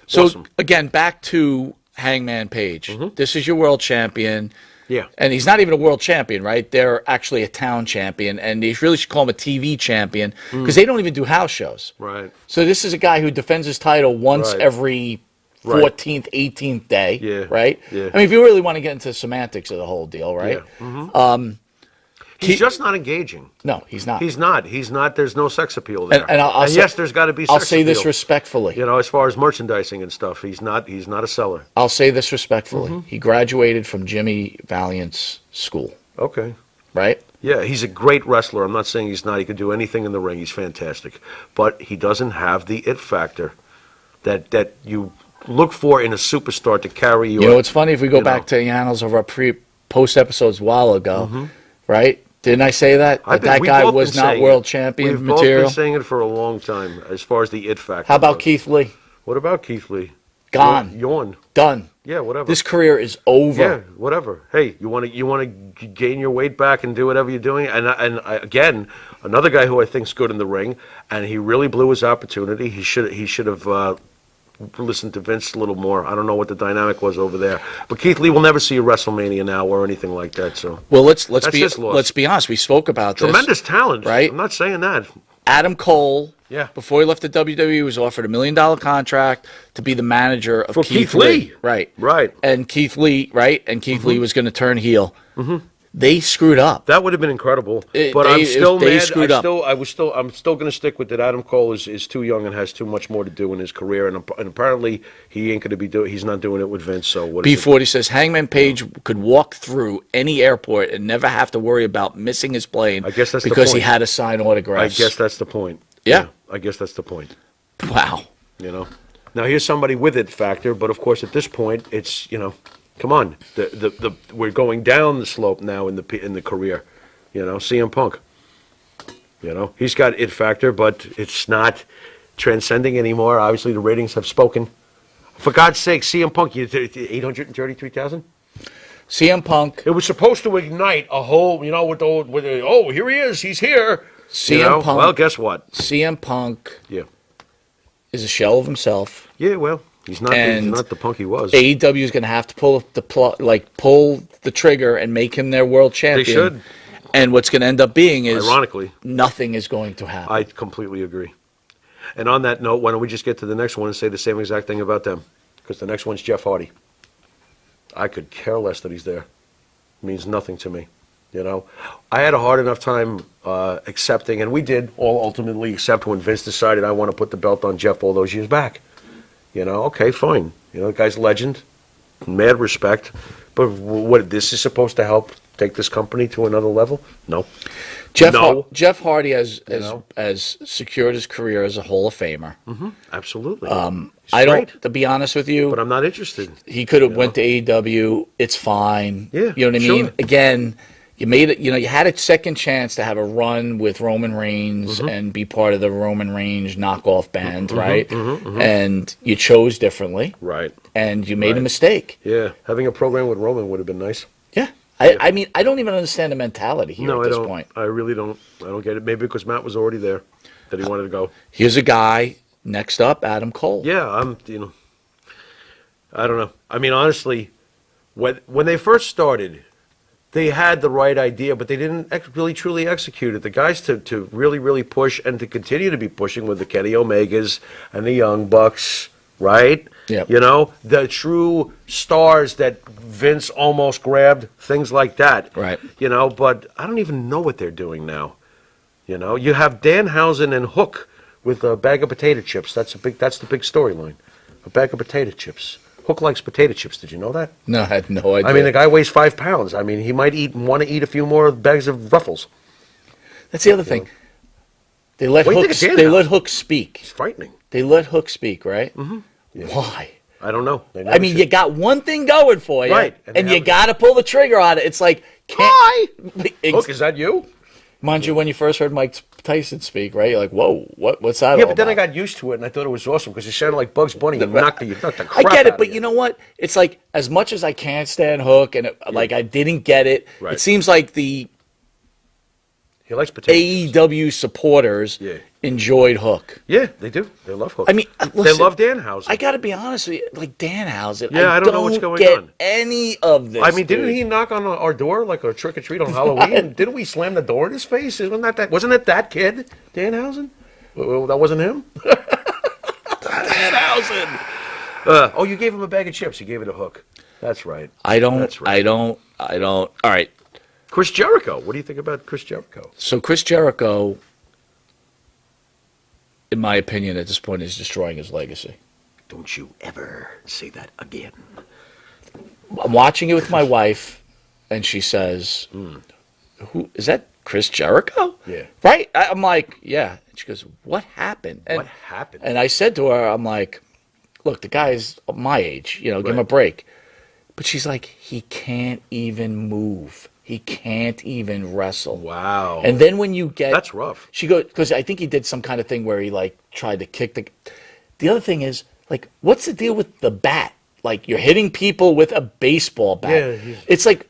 So Awesome. again, back to Hangman Page. Mm-hmm. This is your world champion. Yeah. And he's not even a world champion, right? They're actually a town champion, and they really should call him a TV champion because they don't even do house shows. Right. So this is a guy who defends his title once every 14th, 18th day, right? Yeah. I mean, if you really want to get into the semantics of the whole deal, right? Yeah. Mm-hmm. He's just not engaging. No, he's not. He's not. He's not. There's no sex appeal there. And I'll say, yes, there's got to be. I'll Sex say this appeal. respectfully. You know, as far as merchandising and stuff, he's not. He's not a seller. I'll say this respectfully. He graduated from Jimmy Valiant's school, Okay. right? Yeah, he's a great wrestler. I'm not saying he's not. He can do anything in the ring. He's fantastic, but he doesn't have the it factor that you look for in a superstar to carry you. You know, it's funny if we go you back know. to the annals of our post episodes a while ago, right? Didn't I say that? That guy We've both was been not saying world it. champion We've material. both been saying it for a long time as far as the it factor. How about goes. Keith Lee? What about Keith Lee? Gone. Yawn. Done. Yeah, whatever. This career is over. Yeah, whatever. Hey, you want to gain your weight back and do whatever you're doing. Again, another guy who I think's good in the ring, and he really blew his opportunity. He should have listened to Vince a little more. I don't know what the dynamic was over there, but Keith Lee will never see a WrestleMania now or anything like that. So Well, let's That's be his loss. let's be honest. We spoke about this. tremendous talent, right? I'm not saying that. Adam Cole, Yeah. before he left the WWE, was offered $1 million contract to be the manager of For Keith Lee. Right. Right. And Keith Lee, right? And Keith Lee was going to turn heel. They screwed up. That would have been incredible, They- but I'm they- still they mad. screwed up. I'm still going to stick with that. Adam Cole is too young and has too much more to do in his career, and apparently he ain't going to be doing. He's not doing it with Vince. So what? is it? B40 says Hangman Page could walk through any airport and never have to worry about missing his plane. I guess that's the because he point. had to sign I autographs. guess that's the point. Yeah. I guess that's the point. Wow. You know. Now here's somebody with it factor, but of course at this point it's come on, we're going down the slope now in the career. CM Punk. He's got it factor, but it's not transcending anymore. Obviously the ratings have spoken. For God's sake, CM Punk, 833,000. CM Punk. It was supposed to ignite a whole, here he is, he's here. CM Punk. Well, guess what? CM Punk Yeah. is a shell of himself. Yeah, well, he's not And the Punk he was. AEW is going to have to pull the trigger and make him their world champion. They should. And what's going to end up being is, Ironically, nothing is going to happen. I completely agree. And on that note, why don't we just get to the next one and say the same exact thing about them? Because the next one's Jeff Hardy. I could care less that he's there. It means nothing to me. I had a hard enough time accepting, and we did all ultimately accept when Vince decided I want to put the belt on Jeff all those years back. Okay, fine. The guy's a legend, mad respect. But what this is supposed to help take this company to another level? No. Jeff Hardy has know? has secured his career as a Hall of Famer. Absolutely. I don't, Straight, to be honest with you, but I'm not interested. he could have went to AEW. It's fine. Yeah, You know what I sure. mean? Again, you made it. You had a second chance to have a run with Roman Reigns and be part of the Roman Reigns knockoff band, right? And you chose differently, Right. and you made a Right. mistake. Yeah. Having a program with Roman would have been nice. Yeah. I mean, I don't even understand the mentality here No, at I this don't. point. I really don't. I don't get it. Maybe because Matt was already there, that he wanted to go. Here's a guy. Next up, Adam Cole. Yeah, I don't know. I mean, honestly, when they first started, they had the right idea, but they didn't really truly execute it. The guys to really, really push and to continue to be pushing with the Kenny Omegas and the Young Bucks, right? Yep. The true stars that Vince almost grabbed, things like that. Right. But I don't even know what they're doing now. You have Danhausen and Hook with a bag of potato chips. That's the big storyline. A bag of potato chips. Hook likes potato chips. Did you know that? No, I had no idea. I mean, the guy weighs 5 pounds. I mean, he might want to eat a few more bags of Ruffles. That's the other thing. They let What do you Hook. think of They Danhausen? let Hook speak. It's frightening. They let Hook speak, right? Why? I don't know. They I never mean, should. you got one thing going for you, Right, and and they you have- got to pull the trigger on it. It's like, Hook, is that you? mind you, when you first heard Mike Tyson speak, right? You're like, whoa, what's that? Yeah, all but then I about? got used to it, and I thought it was awesome because it sounded like Bugs Bunny. You knocked the crap I get it, out but of you know what? It's like, as much as I can't stand Hook, and like I didn't get it, Right. it seems like the He likes potato chips. AEW supporters Yeah. enjoyed Hook. Yeah, they do. They love Hook. I mean, they listen, love Danhausen. I got to be honest with you, like Danhausen. Yeah, I don't know what's going get on. any of this. I mean, didn't dude. he knock on our door like a trick or treat on Halloween? Didn't we slam the door in his face? Wasn't it that kid, Danhausen? Well, that wasn't him. Danhausen. Oh, you gave him a bag of chips. You gave it a Hook. That's right. I don't. That's right. I don't. All right. Chris Jericho. What do you think about Chris Jericho? So Chris Jericho, in my opinion, at this point, is destroying his legacy. Don't you ever say that again. I'm watching it with my wife, and she says, "Who is that? Chris Jericho?" Yeah. Right? I'm like, "Yeah." And she goes, "What happened?" And, What happened? And I said to her, "I'm like, look, the guy's my age. You know, give him a Right. break." But she's like, "He can't even move. He can't even wrestle." Wow. And then when you get That's rough. She goes, because I think he did some kind of thing where he like tried to kick the. The other thing is, like, what's the deal with the bat? Like, you're hitting people with a baseball bat. Yeah, It's like,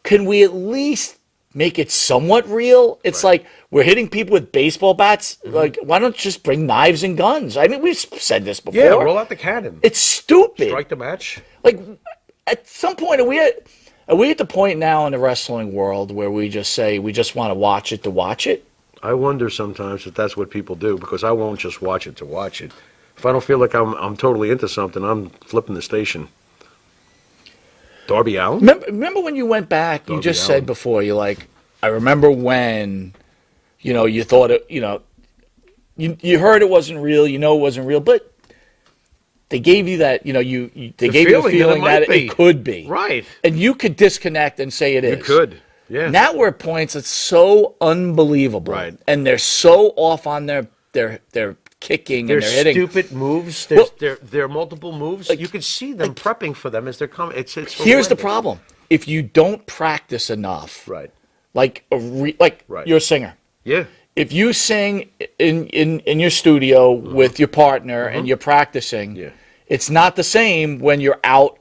can we at least make it somewhat real? It's like we're hitting people with baseball bats. Like, why don't you just bring knives and guns? I mean, we've said this before. Yeah, roll out the cannon. It's stupid. Strike the match. Like, at some point, are we at the point now in the wrestling world where we just say we just want to watch it to watch it? I wonder sometimes if that's what people do, because I won't just watch it to watch it. If I don't feel like I'm totally into something, I'm flipping the station. Darby Allin? Remember when you went back, you Darby just Allin. said before, you're like, I remember when, you thought it, you heard it wasn't real, it wasn't real, but they gave you that, they gave you the feeling that it could be. Right. And you could disconnect and say it is. You could. Yeah. Now we're at points that's so unbelievable. Right. And they're so off on their kicking and There's they're hitting. stupid moves. Well, there are multiple moves. You can see them prepping for them as they're coming. It's Here's the horrendous. problem. If you don't practice enough, Right. like Right. you're a singer. Yeah. If you sing in your studio with your partner and you're practicing, Yeah. it's not the same when you're out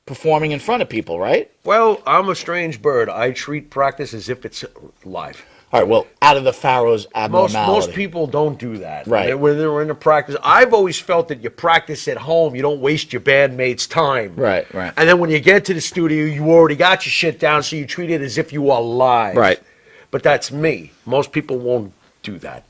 performing in front of people, right? Well, I'm a strange bird. I treat practice as if it's live. All right, well, out of the Pharaoh's abnormality. Most people don't do that. Right. When they're in a practice, I've always felt that you practice at home, you don't waste your bandmates' time. Right. And then when you get to the studio, you already got your shit down, so you treat it as if you are live. Right. But that's me. Most people won't do that.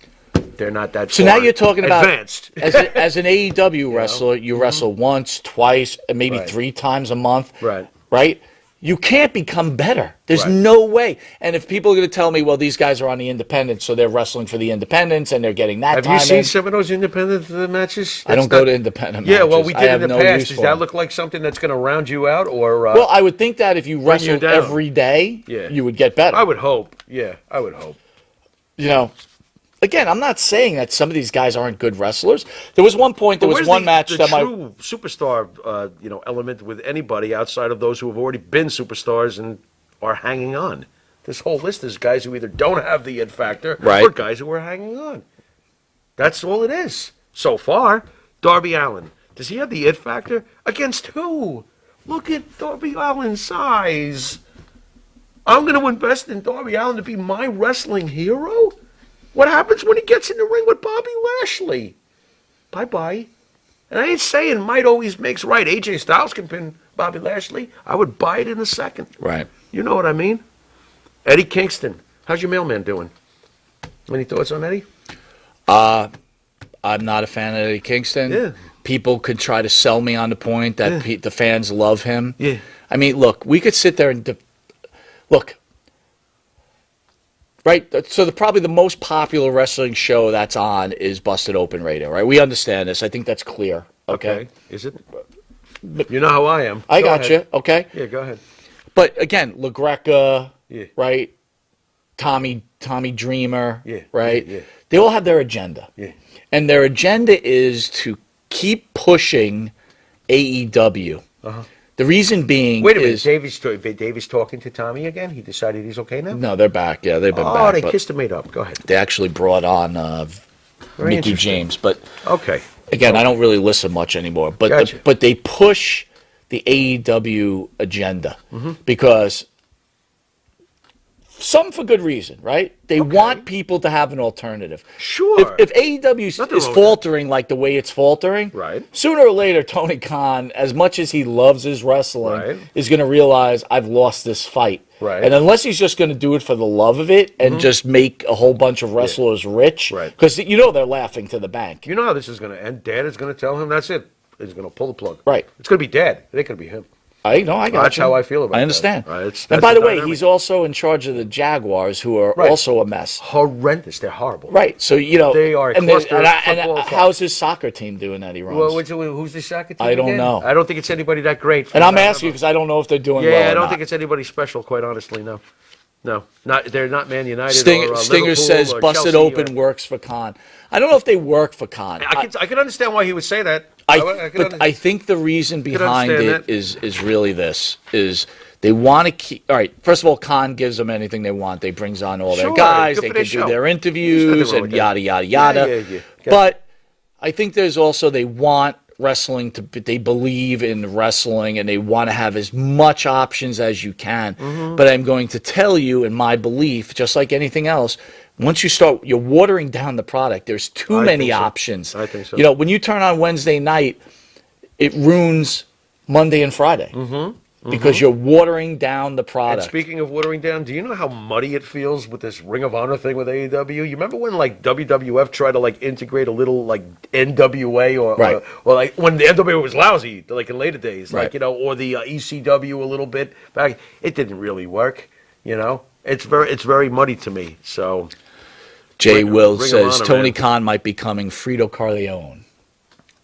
They're not that So far now you're talking about advanced. as an AEW wrestler, you wrestle once, twice, and maybe Right. 3 times a month. Right. Right? You can't become better. There's Right. no way. And if people are going to tell me, well, these guys are on the independents, so they're wrestling for the independents and they're getting that Have time you seen in. some of those independent matches? I don't That's go not- to independent Yeah, well, matches. we I did have in the no past. use Does for that them. look like something that's going to round you out, or? Well, I would think that if you you wrestled down. every day, Yeah. you would get better. I would hope. Yeah, I would hope. Again, I'm not saying that some of these guys aren't good wrestlers. There was one point, there was Where's one match the that true superstar, element with anybody outside of those who have already been superstars and are hanging on. This whole list is guys who either don't have the it factor Right. or guys who are hanging on. That's all it is so far. Darby Allin, does he have the it factor against who? Look at Darby Allin's size. I'm going to invest in Darby Allin to be my wrestling hero. What happens when he gets in the ring with Bobby Lashley? Bye-bye. And I ain't saying might always makes right. AJ Styles can pin Bobby Lashley. I would buy it in a second. Right. You know what I mean? Eddie Kingston. How's your mailman doing? Any thoughts on Eddie? I'm not a fan of Eddie Kingston. Yeah. People could try to sell me on the point that the fans love him. Yeah. I mean, look, we could sit there and look. Right, so probably the most popular wrestling show that's on is Busted Open Radio, right? We understand this. I think that's clear. Okay. Is it? You know how I am. I Go got ahead. you. Okay. Yeah, go ahead. But again, LaGreca, Yeah. right? Tommy Dreamer, Yeah, right? yeah. They all have their agenda. Yeah. And their agenda is to keep pushing AEW. Uh-huh. The reason being Wait a minute. is Davies talking to Tommy again? He decided he's okay now? no, they're back. Yeah, they've been Oh, back. they but kissed and made up. Go ahead. they actually brought on Very Mickey interesting. James, but Okay. again, I don't really listen much anymore. But Gotcha. but they push the AEW agenda Mm-hmm. because some for good reason, right? They want people to have an alternative. Sure. If AEW is Nothing wrong with faltering like the way it's faltering, Right. sooner or later, Tony Khan, as much as he loves his wrestling, Right. is going to realize I've lost this fight. Right. And unless he's just going to do it for the love of it and just make a whole bunch of wrestlers rich, Right. because they're laughing to the bank. You know how this is going to end. Dad is going to tell him that's it. He's going to pull the plug. Right. It's going to be Dad. It ain't going to be him. I know, I got That's you. how I feel about I understand. that. That's And by the the way, dynamic. he's also in charge of the Jaguars, who are Right. also a mess. Horrendous. They're horrible. Right. So, you know, They are a and, cluster of and football how's his soccer team doing that he runs? Well, who's the soccer team I don't again? know. I don't think it's anybody that great. And I'm asking you because I don't know if they're doing well. Yeah, I or don't not. think it's anybody special, quite honestly. No, they're not Man United. Stinger, or, Stinger Liverpool says or busted Chelsea open works for Khan. I don't know if they work for Khan. I can understand why he would say that. I think the reason behind understand it is really this is they want to keep. All right, first of all, Khan gives them anything they want. They brings on all their Sure, guys. good They for can their do show. their There's interviews nothing wrong and with that. yada yada yada. Yeah. But I think there's also they want wrestling to. They believe in wrestling and they want to have as much options as you can. Mm-hmm. But I'm going to tell you, in my belief, just like anything else. Once you're watering down the product. There's too I many think so. options. I think so. You know, when you turn on Wednesday night, it ruins Monday and Friday because you're watering down the And product. speaking of watering down, do you know how muddy it feels with this Ring of Honor thing with AEW? You remember when like WWF tried to like integrate a little like NWA Right. or like when the NWA was lousy, like in later days, Right. like or the ECW a little bit back. It didn't really work. You know, it's very muddy to me. So Jay Will Ring of says Honor, Tony man. Khan might be coming Frito Corleone.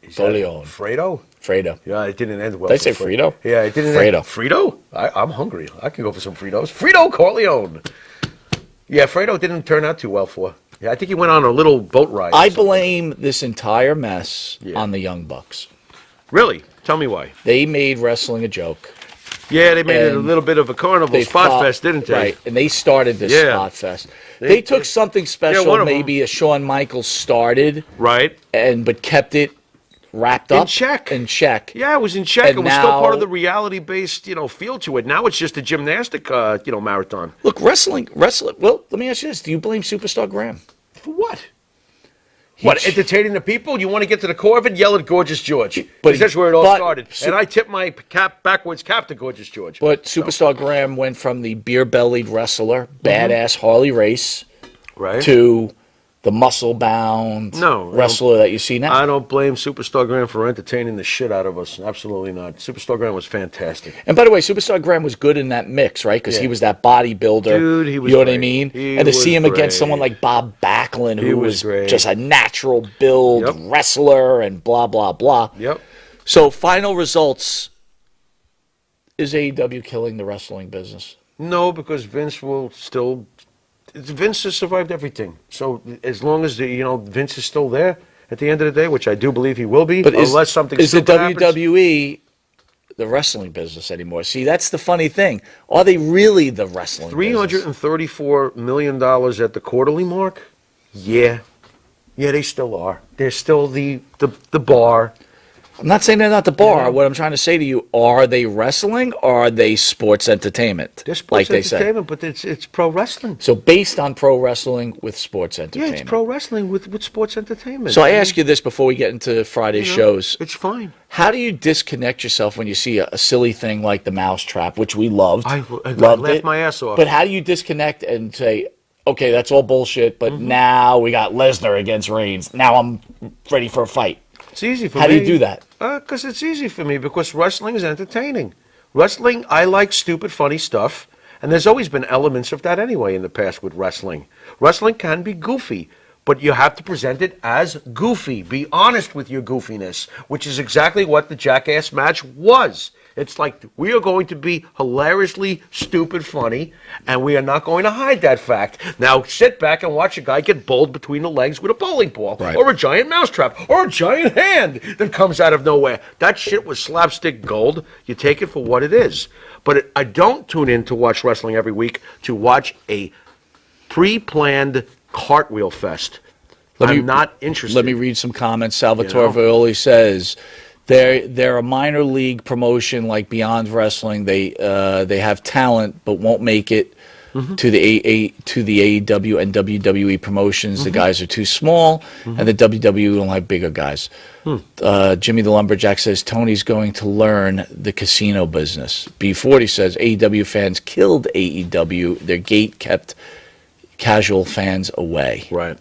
is that Corleone. Fredo. Fredo. Yeah, it didn't end well. Did I say for Frito? Yeah, it didn't Fredo. end. Frito? I'm hungry. I can go for some Fritos. Frito Corleone. Yeah, Fredo didn't turn out too well for. Yeah, I think he went on a little boat ride. or I something. blame this entire mess Yeah. on the Young Bucks. Really? Tell me why. They made wrestling a joke. Yeah, they made it a And little bit of a carnival They spot thought- fest, didn't they? Right, and they started this Yeah. spot fest. They took something special, one of them. maybe a Shawn Michaels started, Right? but kept it wrapped In up check. In check. Yeah, it was in check. And It was still part of now- the reality-based, feel to it. Now it's just a gymnastic, marathon. Look, wrestling. Well, let me ask you this: do you blame Superstar Graham? For what? What, entertaining the people? You want to get to the core of it? Yell at Gorgeous George. Because that's where it all started. And I tip my backwards cap to Gorgeous George. But Superstar Graham went from the beer-bellied wrestler, badass Harley Race, Right? to the muscle-bound No, wrestler that you see now. I don't blame Superstar Graham for entertaining the shit out of us. Absolutely not. Superstar Graham was fantastic. And by the way, Superstar Graham was good in that mix, right? Because he Yeah. was that bodybuilder. Dude, he was You know what I great. mean? He And to see was him against someone great. like Bob Backlund, He who was was great. just a natural build Yep. wrestler and blah, blah, blah. Yep. So, final results. Is AEW killing the wrestling business? No, because Vince will still. Vince has survived everything. So as long as Vince is still there at the end of the day, which I do believe he will be, But unless something is the stupid happens. WWE the wrestling business anymore? See, that's the funny thing. Are they really the wrestling business? $334 million at the quarterly mark? Yeah. Yeah, they still are. They're still the bar. I'm not saying they're not the bar. Yeah. What I'm trying to say to you, are they wrestling or are they sports entertainment? They're sports like they say. entertainment, but it's pro wrestling. So based on pro wrestling with sports Yeah, entertainment. it's pro wrestling with sports entertainment. So I ask you this before we get into Friday's shows. It's fine. How do you disconnect yourself when you see a silly thing like the mousetrap, which we loved? I loved laughed it. my ass off. But how do you disconnect and say, okay, that's all bullshit, but now we got Lesnar against Reigns. Now I'm ready for a fight. It's easy for How me. do you do that? Because it's easy for me, because wrestling is entertaining. Wrestling, I like stupid, funny stuff, and there's always been elements of that anyway in the past with wrestling. Wrestling can be goofy, but you have to present it as goofy. Be honest with your goofiness, which is exactly what the Jackass match was. It's like, we are going to be hilariously stupid funny, and we are not going to hide that fact. Now, sit back and watch a guy get bowled between the legs with a bowling ball, Right. or a giant mousetrap, or a giant hand that comes out of nowhere. That shit was slapstick gold. You take it for what it is. But I don't tune in to watch wrestling every week to watch a pre-planned cartwheel fest. I'm not interested. Let me read some comments. Salvatore You know? Violi says they're a minor league promotion like Beyond Wrestling. They have talent but won't make it to the AEW and WWE promotions. The guys are too small, and the WWE don't have bigger guys. Jimmy the Lumberjack says Tony's going to learn the casino business. B40 says AEW fans killed AEW. Their gate kept casual fans away. Right.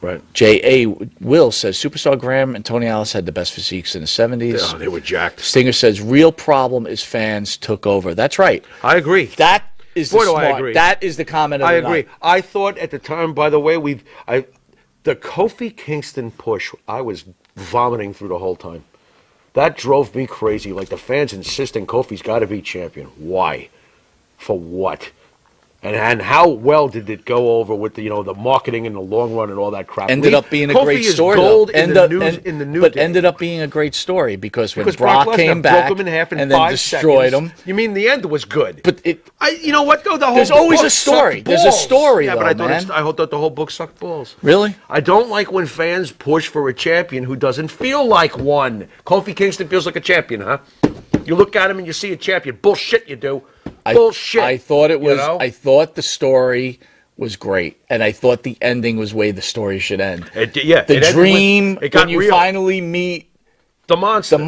Right. J.A. Will says Superstar Graham and Tony Alice had the best physiques in the 70s. Oh, they were jacked. Stinger says real problem is fans took over. That's right. I agree. That is the Boy, do I smart. agree. That is the comment of I the agree. night. I thought at the time, by the way, the Kofi Kingston push, I was vomiting through the whole time. That drove me crazy. Like the fans insisting Kofi's got to be champion. Why? For what? And how well did it go over with the the marketing in the long run and all that crap? Ended up being a Kofi great is story. gold though. in the news, in the new but day. ended up being a great story because when Because Brock Lesnar came back broke him in half in and then 5 destroyed seconds. him. You mean the end was good? But you know what though? The whole There's always book a story. sucked There's a balls. story, Yeah, though, but I man. thought the whole book sucked balls. Really? I don't like when fans push for a champion who doesn't feel like one. Kofi Kingston feels like a champion, huh? You look at him and you see a champion. Bullshit, you do. Bullshit. I thought it was. You know? I thought the story was great, and I thought the ending was where the story should end. The The ended dream with- it got when you real. finally meet The monster. the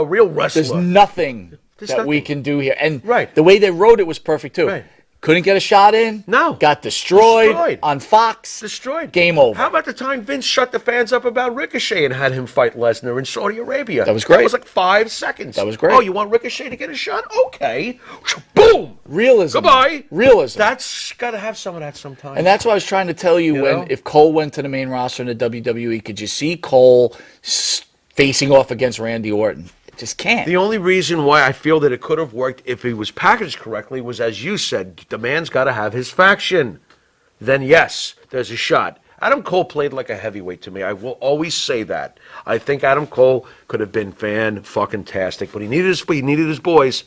real wrestler. there's nothing There's that we nothing. can do here. And Right. the way they wrote it was perfect too. Right. Couldn't get a shot in. No. Got destroyed, Destroyed. on Fox. Destroyed. Game over. How about the time Vince shut the fans up about Ricochet and had him fight Lesnar in Saudi Arabia? That was great. That was like 5 seconds. That was great. Oh, you want Ricochet to get a shot? Okay. Boom. Realism. Goodbye. Realism. That's got to have some of that sometimes. And that's what I was trying to tell you, You when know? if Cole went to the main roster in the WWE, could you see Cole facing off against Randy Orton? It just can't. The only reason why I feel that it could have worked if he was packaged correctly was, as you said, the man's got to have his faction. Then yes, there's a shot. Adam Cole played like a heavyweight to me. I will always say that. I think Adam Cole could have been fan-fucking-tastic, but he needed his boys.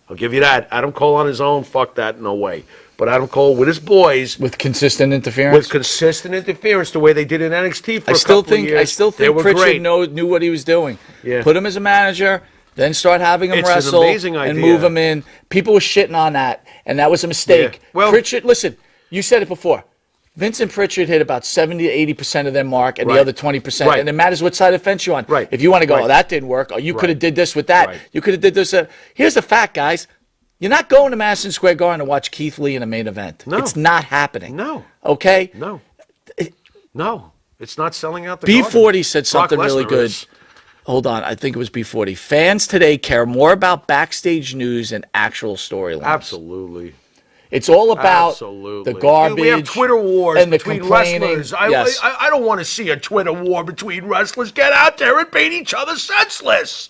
I'll give you that. Adam Cole on his own, fuck that, no way. But Adam Cole with his boys, With consistent interference. with consistent interference, the way they did in NXT for I a still couple of think years, I still they think were Pritchard great. knew what he was doing. Yeah. Put him as a manager, then start having him It's an wrestle amazing and idea. move him in. People were shitting on that, and that was a mistake. Yeah. Well- Pritchard, listen, you said it before. Vincent Pritchard hit about 70 to 80% of their mark, and Right. the other 20%. Right. And it matters what side of the fence you're on. Right. If you want to go, Right. oh, that didn't work, or you could have Right. did this with that. Right. You could have did this. Here's the fact, guys. You're not going to Madison Square Garden to watch Keith Lee in a main event. No. It's not happening. No. Okay? No. No. It's not selling out the B40 Garden. said Brock something really Lesnar good. is. Hold on, I think it was B40. Fans today care more about backstage news and actual storylines. Absolutely. It's all about Absolutely. the garbage. We have Twitter wars and the between complaining. wrestlers. I Yes. don't want to see a Twitter war between wrestlers. Get out there and beat each other senseless.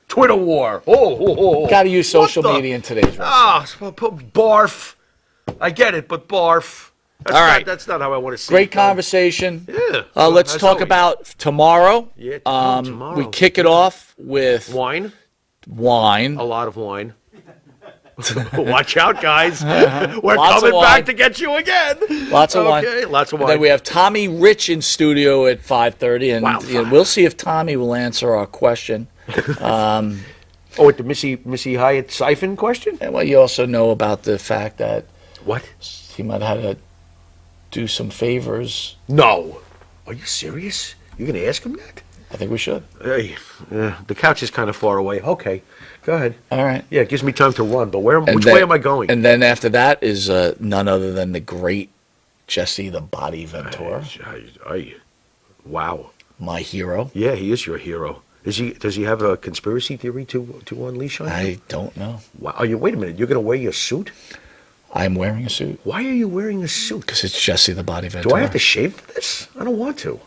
Twitter war. Oh. Got to use social What the- media in today's wrestling. Barf. I get it, but barf. That's All right. That's not how I want to see Great it done. conversation. Yeah. Let's As talk always. about tomorrow. Yeah, Um, tomorrow. We kick it off with Wine. wine. A lot of wine. Watch out, guys. We're Lots of coming wine. back to get you again. Lots of wine. Okay, lots of And wine. then we have Tommy Rich in studio at 5:30, and Wow. we'll see if Tommy will answer our question. Oh, with the Missy Hyatt siphon question? And well, you also know about the fact that What? he might have to do some favors. No. Are you serious? You're going to ask him that? I think we should. Hey, the couch is kind of far away. Okay, go ahead. All right. Yeah, it gives me time to run, but which then- way am I going? And then after that is none other than the great Jesse the Body Ventura, Wow. my hero. Yeah, he is your hero. Does he have a conspiracy theory to unleash on you? I don't know. Wow. Wait a minute. You're going to wear your suit? I'm wearing a suit Why are you wearing a suit? because it's Jesse the Body Ventura. Do I have to shave for this? I don't want to.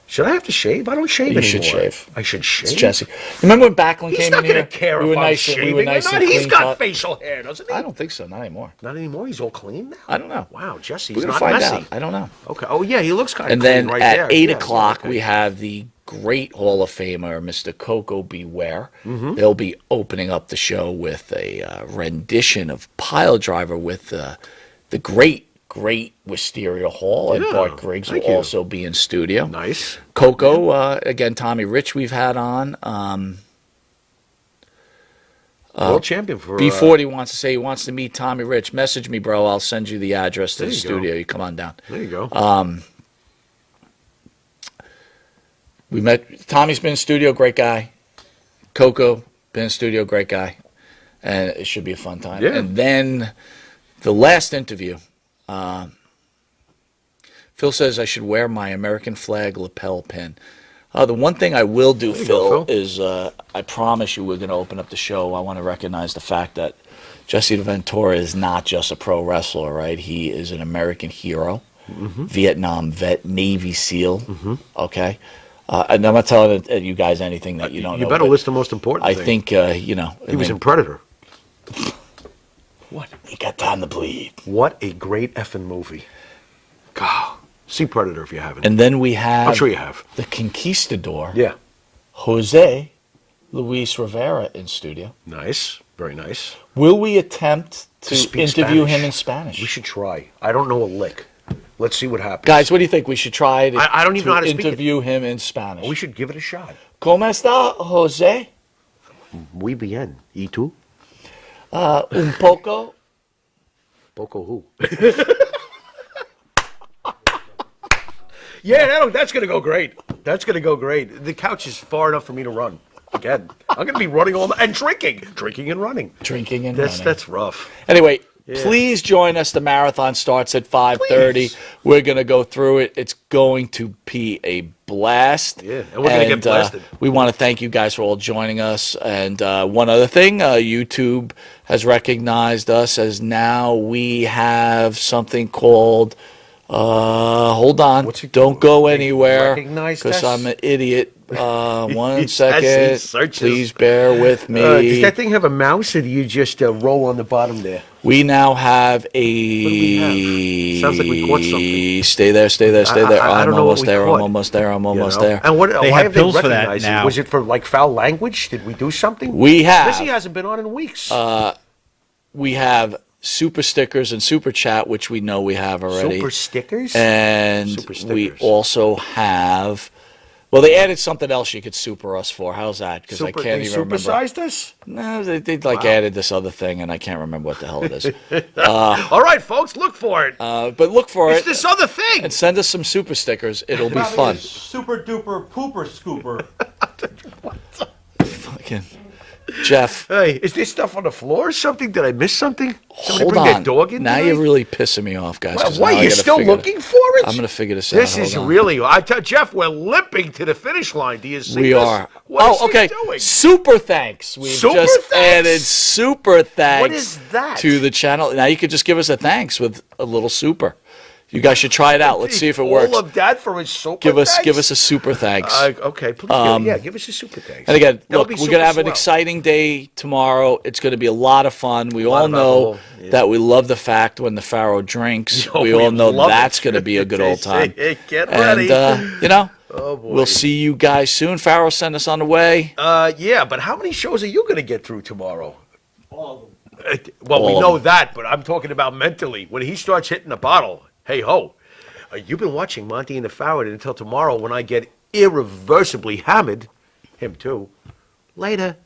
Should I have to shave? I don't shave You anymore. should shave. I should shave. It's Jesse. Remember when Backlund He's came not in here? going to care we if were I'm nice. shaving We were nice or and not. He's clean got cut. facial hair, doesn't he? I don't think so. Not anymore. Not anymore. He's all clean now. I don't know. Wow, Jesse, We're he's gonna not find messy. out. I don't know. Okay. Oh yeah, he looks kind of And clean then right at there. 8 Yeah, o'clock, okay. we have the great Hall of Famer, Mr. Coco Beware. Mm-hmm. They'll be opening up the show with a rendition of Pile Driver with the great Wisteria Hall, and Yeah, Bart Griggs will thank you. also be in studio. Nice. Coco, again, Tommy Rich we've had on. World champion for B40 wants to say he wants to meet Tommy Rich. Message me, bro. I'll send you the address to There the you go. studio. You come on down. There you go. We met. Tommy's been in studio, great guy. Coco been in studio, great guy, and it should be a fun time. Yeah. And then the last interview. Phil says I should wear my American flag lapel pin. The one thing I will do, you Phil, go, Phil. is I promise you we're going to open up the show. I want to recognize the fact that Jesse Ventura is not just a pro wrestler, right? He is an American hero, Vietnam vet, Navy SEAL, okay? And I'm not telling you guys anything that you don't know. You better but list the most important I thing. think, you know. He was in Predator. What? He got time to bleed. What a great effing movie. God. See Predator if you haven't. And then we have I'm sure you have. the conquistador, Yeah. Jose Luis Rivera in studio. Nice. Very nice. Will we attempt to speak interview Spanish. him in Spanish? We should try. I don't know a lick. Let's see what happens. Guys, what do you think? We should try to, I don't even know how to speak it. interview him in Spanish. We should give it a shot. ¿Cómo está, Jose? Muy bien. ¿Y tú? Un poco. Poco who? Yeah, that's going to go great. That's going to go great. The couch is far enough for me to run. Again, I'm going to be running all night and drinking and running. Drinking and running. That's rough. Anyway, please join us. The marathon starts at 5:30. Please. We're going to go through it. It's going to be a blast. Yeah, and we're gonna get blasted. We want to thank you guys for all joining us. And one other thing, YouTube has recognized us as now we have something called. Hold on. What's it Don't called? go They anywhere recognized because us? I'm an idiot. One Yes, second. it searches. Please bear with me. Does that thing have a mouse, or do you just roll on the bottom there? We now have a. What do we have? Sounds like we caught something. Stay there. I don't know what we I'm caught. almost there. I'm You almost know? there. And what? They why have have pills they for that recognized it? now. Was it for like foul language? Did we do something? We have. Missy hasn't been on in weeks. We have super stickers and super chat, which we know we have already. Super stickers. And Super we stickers. also have. Well, they added something else you could super us for. How's that? Because I can't they even remember. supersized us. No, they added this other thing, and I can't remember what the hell it is. All right, folks, look for it. But look for It's it this other thing. and send us some super stickers. It'll be fun. Super duper pooper scooper. Fucking Jeff. Hey, is this stuff on the floor or something? Did I miss something? Somebody Hold bring on. their dog in Now tonight? you're really pissing me off, guys. 'cause Why now I are you gotta still figure looking for it? I'm going to figure this This out. is Hold on. really. Jeff, we're limping to the finish line. Do you see We this? are. What is okay. he doing? Super thanks. We've Super just thanks? added super thanks is that? to the channel. Now you could just give us a thanks with a little super. You guys should try it out. Let's see if it works. All of that for his super Give us thanks? a super thanks. Okay, please. Give us a super thanks. And again, That'll look, be we're super going to have an swell. exciting day tomorrow. It's going to be a lot of fun. We lot all of know alcohol, yeah. that we love the fact when the Pharaoh drinks. Oh, we all know love that's it. going to be a good old time. Get ready. And, you know, Oh, boy. we'll see you guys soon. Pharaoh, send us on the way. Yeah, but how many shows are you going to get through tomorrow? All of them. Well, we All of know them. that, but I'm talking about mentally. When he starts hitting the bottle, hey ho. You've been watching Monte and the Pharaoh until tomorrow when I get irreversibly hammered. Him too. Later.